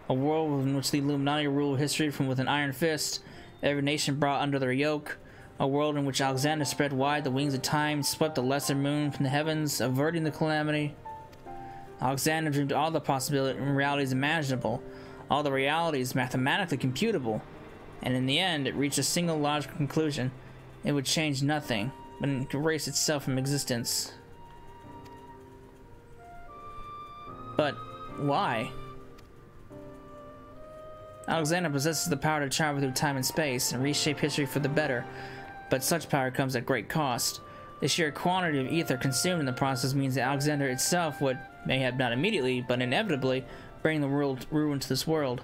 A world in which the Illuminati rule history from with an iron fist, every nation brought under their yoke. A world in which Alexander spread wide the wings of time, swept the lesser moon from the heavens, averting the calamity. Alexander dreamed all the possibilities and realities imaginable, all the realities mathematically computable, and in the end it reached a single logical conclusion. It would change nothing, but erase itself from existence. But why? Alexander possesses the power to travel through time and space and reshape history for the better, but such power comes at great cost. The sheer quantity of ether consumed in the process means that Alexander itself would, may have not immediately, but inevitably, bring the world ruin to this world.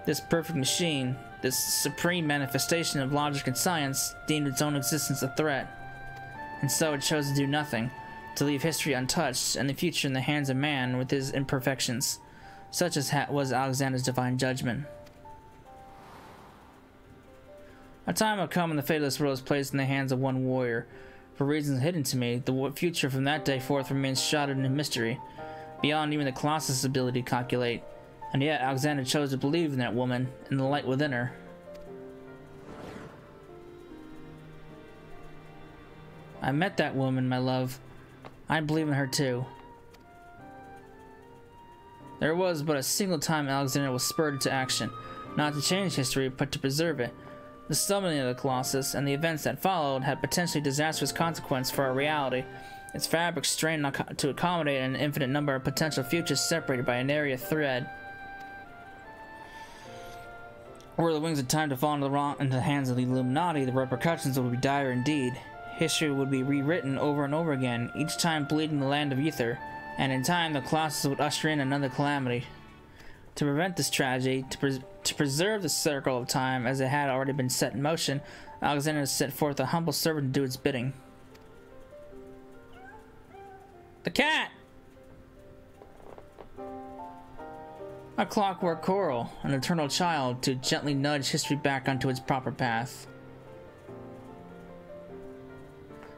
This perfect machine, this supreme manifestation of logic and science, deemed its own existence a threat. And so it chose to do nothing, to leave history untouched and the future in the hands of man with his imperfections. Such as was Alexander's divine judgment. A time will come when the fate of this world is placed in the hands of one warrior. For reasons hidden to me, the future from that day forth remains shrouded in mystery, beyond even the Colossus' ability to calculate. And yet Alexander chose to believe in that woman, and the light within her. I met that woman, my love. I believe in her too. There was but a single time Alexander was spurred into action, not to change history, but to preserve it. The summoning of the Colossus and the events that followed had potentially disastrous consequences for our reality, its fabric strained to accommodate an infinite number of potential futures separated by an area thread. Were the wings of time to fall into the hands of the Illuminati, the repercussions would be dire indeed. History would be rewritten over and over again, each time bleeding the land of ether, and in time the Colossus would usher in another calamity. To prevent this tragedy, to preserve the circle of time as it had already been set in motion, Alexander set forth a humble servant to do its bidding. The cat! A clockwork coral, an eternal child, to gently nudge history back onto its proper path.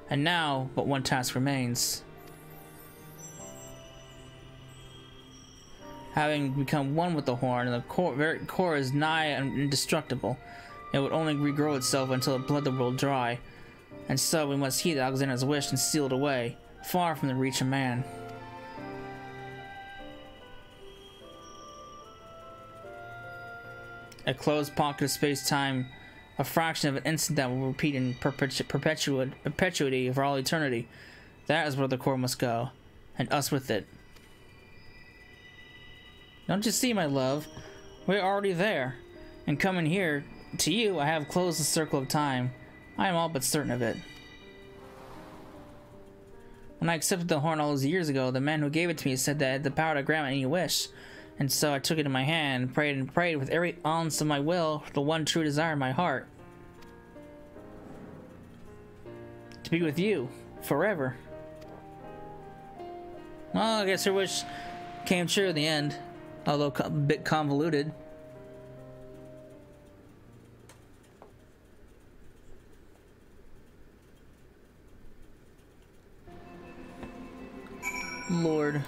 And now, but one task remains. Having become one with the horn, and the very core is nigh indestructible. It would only regrow itself until it bled the world dry. And so we must heed Alexander's wish and seal it away, far from the reach of man. A closed pocket of space-time, a fraction of an instant that will repeat in perpetuity for all eternity. That is where the core must go, and us with it. Don't you see, my love? We're already there. And coming here, to you, I have closed the circle of time. I am all but certain of it. When I accepted the horn all those years ago, the man who gave it to me said that I had the power to grant any wish. And so I took it in my hand, and prayed with every ounce of my will for the one true desire in my heart. To be with you, forever. Well, I guess her wish came true in the end, although a bit convoluted. Lord.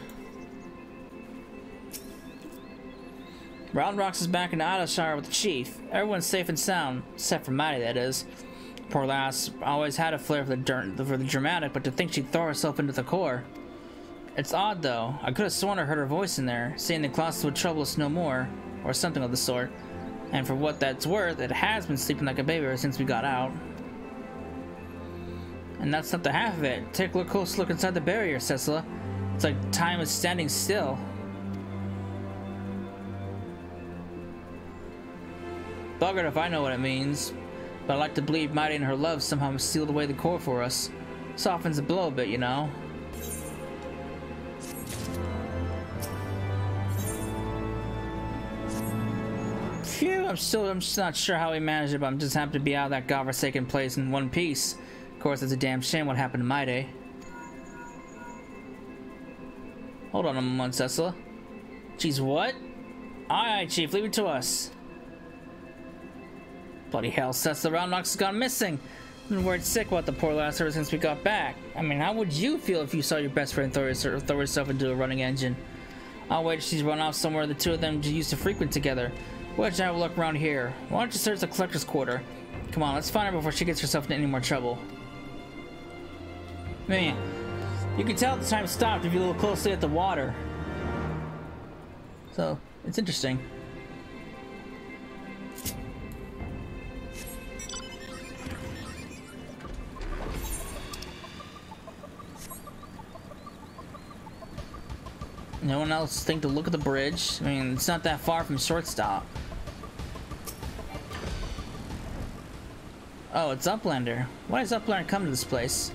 Round Rocks is back in Idleshire with the chief. Everyone's safe and sound, except for Maddie, that is. Poor lass always had a flair for the dramatic, but to think she'd throw herself into the core. It's odd, though. I could have sworn I heard her voice in there, saying the Colossus would trouble us no more, or something of the sort. And for what that's worth, it has been sleeping like a baby ever since we got out. And that's not the half of it. Take a close look inside the barrier, Cecilla. It's like time is standing still. Buggered if I know what it means, but I like to believe Mighty and her love somehow sealed away the core for us. Softens the blow a bit, you know. Phew, I'm just not sure how we managed it, but I'm just happy to be out of that godforsaken place in one piece. Of course, it's a damn shame what happened to Mighty. Hold on a moment, Cecil. Jeez, what? Aye, Chief, leave it to us. Bloody hell, Cecil, Round Rocks has gone missing. I've been worried sick about the poor lass ever since we got back. I mean, how would you feel if you saw your best friend throw herself into a running engine? I'll wait till she's run off somewhere the two of them used to frequent together. Why don't you have a look around here? Why don't you search the collector's quarter? Come on, let's find her before she gets herself into any more trouble. Man, you can tell the time stopped if you look closely at the water. So, it's interesting. No one else think to look at the bridge? I mean, it's not that far from Shortstop. Oh, it's Uplander. Why does Uplander come to this place?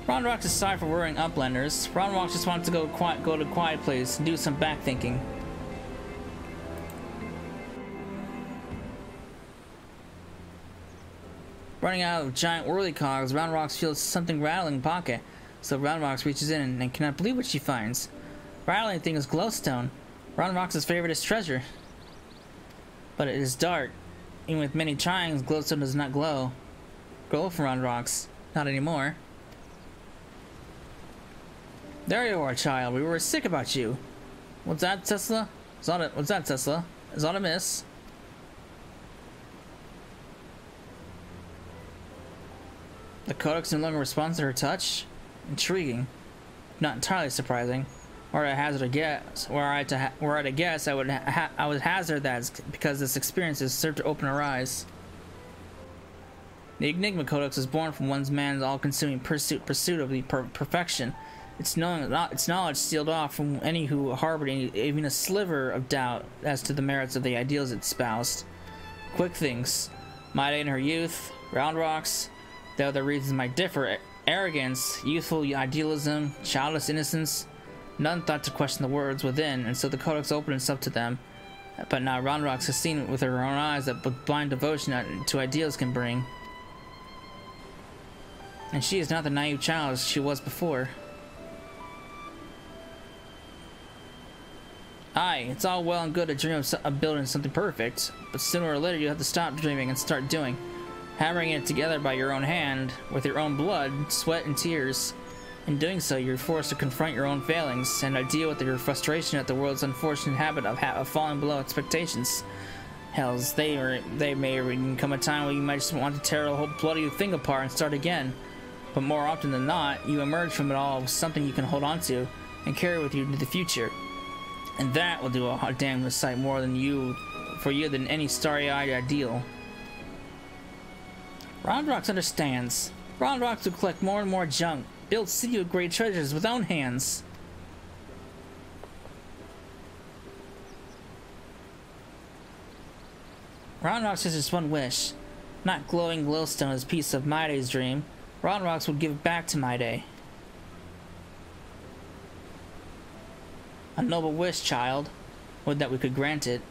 Ron Rocks is sorry for worrying Uplanders. Ron Rocks just wanted to go to a quiet place and do some back thinking. Running out of giant whirly cogs, Round Rocks feels something rattling in the pocket. So Round Rocks reaches in and cannot believe what she finds. Rattling thing is glowstone. Round Rocks' favorite treasure. But it is dark. Even with many tryings, glowstone does not glow. Glow for Round Rocks. Not anymore. There you are, child. We were sick about you. What's that, Tesla? What's that, Tesla? Is that a miss? The Codex no longer responds to her touch? Intriguing. Not entirely surprising. Or I hazard a guess. Were I to guess, I would hazard that because this experience has served to open her eyes. The Enigma Codex was born from one's man's all-consuming pursuit of the perfection. Its knowledge sealed off from any who harbored even a sliver of doubt as to the merits of the ideals it espoused. Quick things. Might in her youth, Round Rocks. The other reasons might differ. Arrogance, youthful idealism, childless innocence. None thought to question the words within, and so the Codex opened itself to them. But now Round Rocks has seen with her own eyes that blind devotion to ideals can bring. And she is not the naive child she was before. Aye, it's all well and good to dream of building something perfect, but sooner or later you have to stop dreaming and start doing. Hammering it together by your own hand, with your own blood, sweat, and tears. In doing so, you're forced to confront your own failings and deal with your frustration at the world's unfortunate habit of falling below expectations. Hells, there may even come a time where you might just want to tear the whole bloody thing apart and start again. But more often than not, you emerge from it all with something you can hold on to and carry with you into the future. And that will do a damn sight more than for you than any starry-eyed ideal. Round Rocks understands. Round Rocks will collect more and more junk, build city of great treasures with own hands. Round Rocks has just one wish. Not glowing glowstone as a piece of Maiday's dream. Round Rocks would give it back to Maiday. A noble wish, child. Would that we could grant it.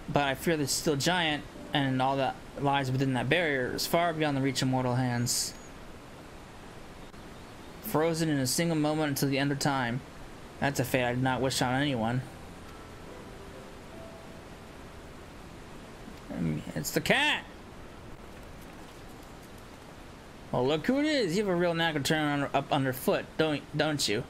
But I fear the still giant and all that lies within that barrier is far beyond the reach of mortal hands. Frozen in a single moment until the end of time. That's a fate I did not wish on anyone. It's the cat! Well, look who it is! You have a real knack of turning up underfoot, don't you?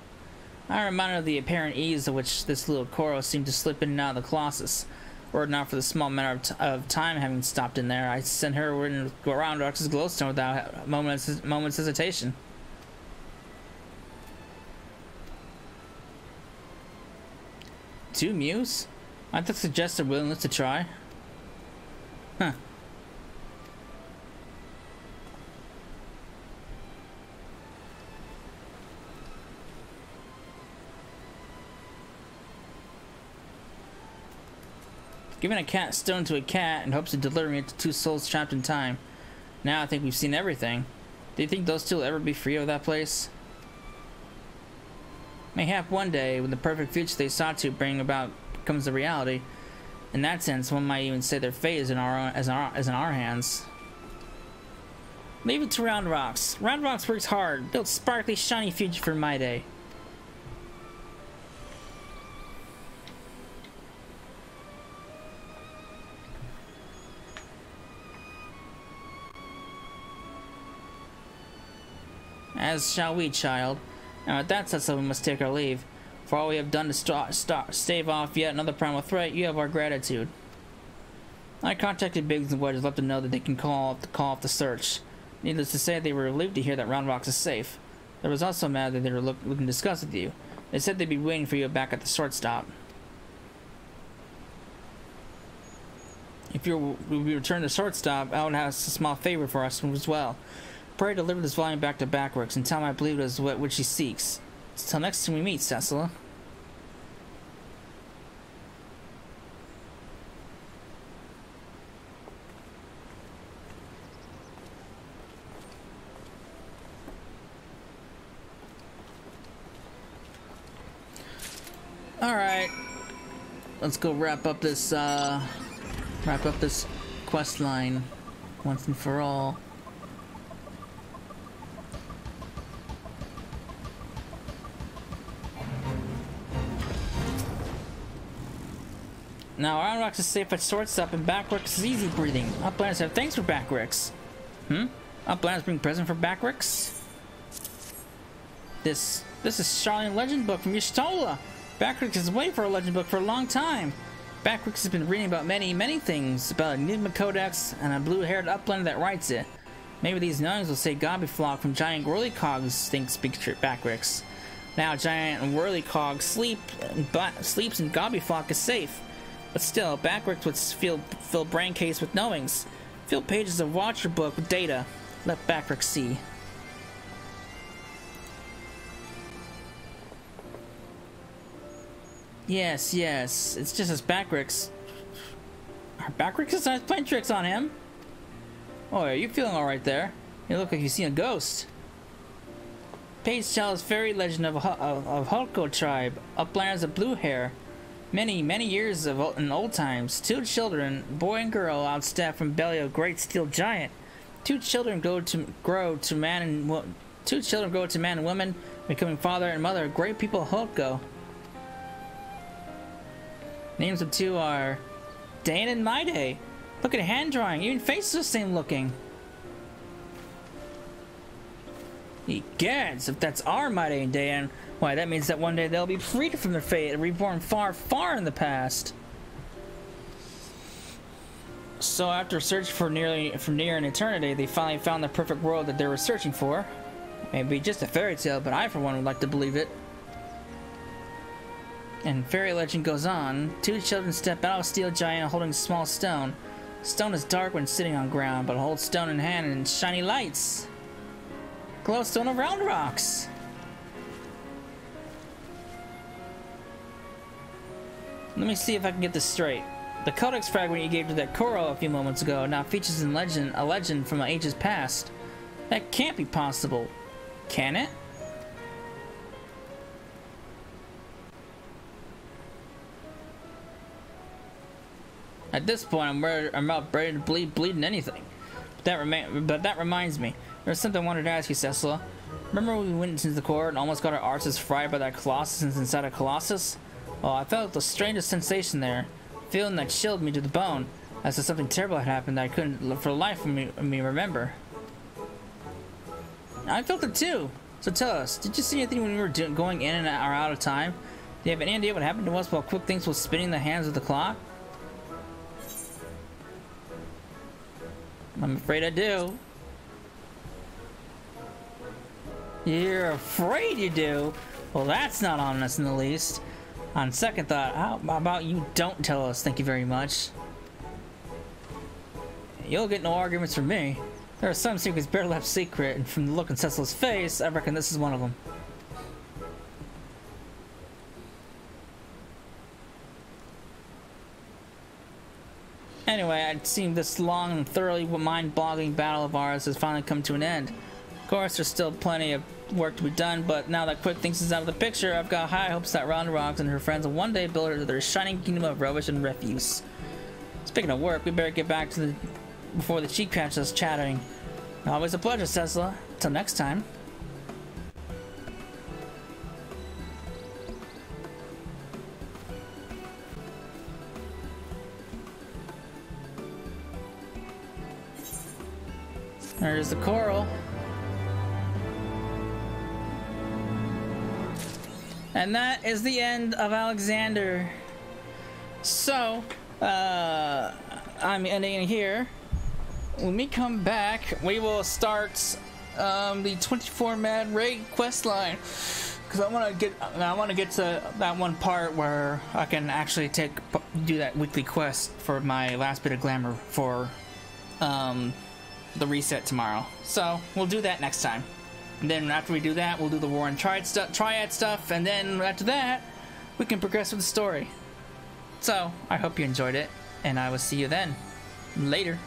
I'm reminded of the apparent ease of which this little Koro seemed to slip in and out of the Colossus. Were it not for the small matter of time having stopped in there, I sent her in Round Rocks' glowstone without a moment's hesitation. Two Muse? I'd suggest a willingness to try. Huh. Giving a cat stone to a cat in hopes of delivering it to two souls trapped in time. Now I think we've seen everything. Do you think those two will ever be free of that place? Mayhap one day, when the perfect future they sought to bring about becomes a reality. In that sense, one might even say their fate is in our hands. Leave it to Round Rocks. Round Rocks works hard, built sparkly, shiny future for Maiday. As shall we, child. And with that said, so we must take our leave. For all we have done to stave off yet another primal threat, you have our gratitude. I contacted Biggs and Wedge, let them know that they can call off the search. Needless to say, they were relieved to hear that Round Rocks is safe. There was also a matter that they were looking to discuss with you. They said they'd be waiting for you back at the shortstop. If we return to shortstop, Alan has a small favor for us as well. Pray deliver this volume back to Backworks and tell him I believe it is what she seeks. Till next time we meet, Cecila. Alright. Let's go wrap up this quest line once and for all. Now, Iron Rocks is safe at shortstop and Backworks is easy breathing. Uplanders have thanks for Backworks. Uplanders bring present for Backworks? This is Charlene Legend Book from Y'shtola. Backworks has waited for a legend book for a long time. Backworks has been reading about many things, about an Enigma Codex and a blue-haired uplander that writes it. Maybe these knowings will save Gobbyflock from giant whirlycogs, thinks Backworks. Now giant whirlycogs sleeps and Gobbyflock is safe. But still, Backworks would fill brain case with knowings. Fill pages of Watcher book with data. Let Backworks see. Yes, it's just as Backworks. Are Backworks playing tricks on him? Oh, are you feeling alright there? You look like you've seen a ghost. Page tells fairy legend of Hulko tribe. Uplanders of blue hair. Many years in old times, 2 children, boy and girl, outstep from belly of a great steel giant. 2 children grow to man and woman, becoming father and mother of great people Hulko. Names of 2 are Dayan and Maide. Look at hand drawing, even faces are the same looking. Egads, if that's our Maide and Dayan, why, that means that one day they'll be freed from their fate and reborn far in the past. So after searching for near an eternity, they finally found the perfect world that they were searching for. Maybe just a fairy tale, but I for one would like to believe it. And fairy legend goes on. 2 children step out of a steel giant holding a small stone. Stone is dark when sitting on ground, but holds stone in hand and shiny lights. Glowstone of Round Rocks. Let me see if I can get this straight. The Codex fragment you gave to that Koro a few moments ago now features a legend from ages past. That can't be possible. Can it? At this point, I'm about ready to bleeding anything. But that reminds me. There's something I wanted to ask you, Cecila. Remember when we went into the core and almost got our arses fried by that Colossus inside a Colossus? Well, I felt the strangest sensation there. Feeling that chilled me to the bone. As if something terrible had happened that I couldn't for the life of me remember. I felt it too. So tell us, did you see anything when we were going in and out of time? Do you have any idea what happened to us while Quick Things was spinning the hands of the clock? I'm afraid I do. You're afraid you do? Well, that's not ominous in the least. On second thought, how about you don't tell us, thank you very much. You'll get no arguments from me. There are some secrets better left secret, and from the look on Cecila's face, I reckon this is one of them. Anyway, it seems this long and thoroughly mind-boggling battle of ours has finally come to an end. Of course, there's still plenty of work to be done, but now that Quick Things is out of the picture, I've got high hopes that Round Rocks and her friends will one day build their shining kingdom of rubbish and refuse. Speaking of work, we better get back to before the cheek catches us chattering. Always a pleasure, Cecila. Till next time. There's the coral. And that is the end of Alexander. So, I'm ending it here. When we come back, we will start the 24-man raid quest line. Because I want to get to that one part where I can actually do that weekly quest for my last bit of glamour for the reset tomorrow. So we'll do that next time. And then after we do that, we'll do the War and Triad stuff, and then after that, we can progress with the story. So I hope you enjoyed it, and I will see you then. Later.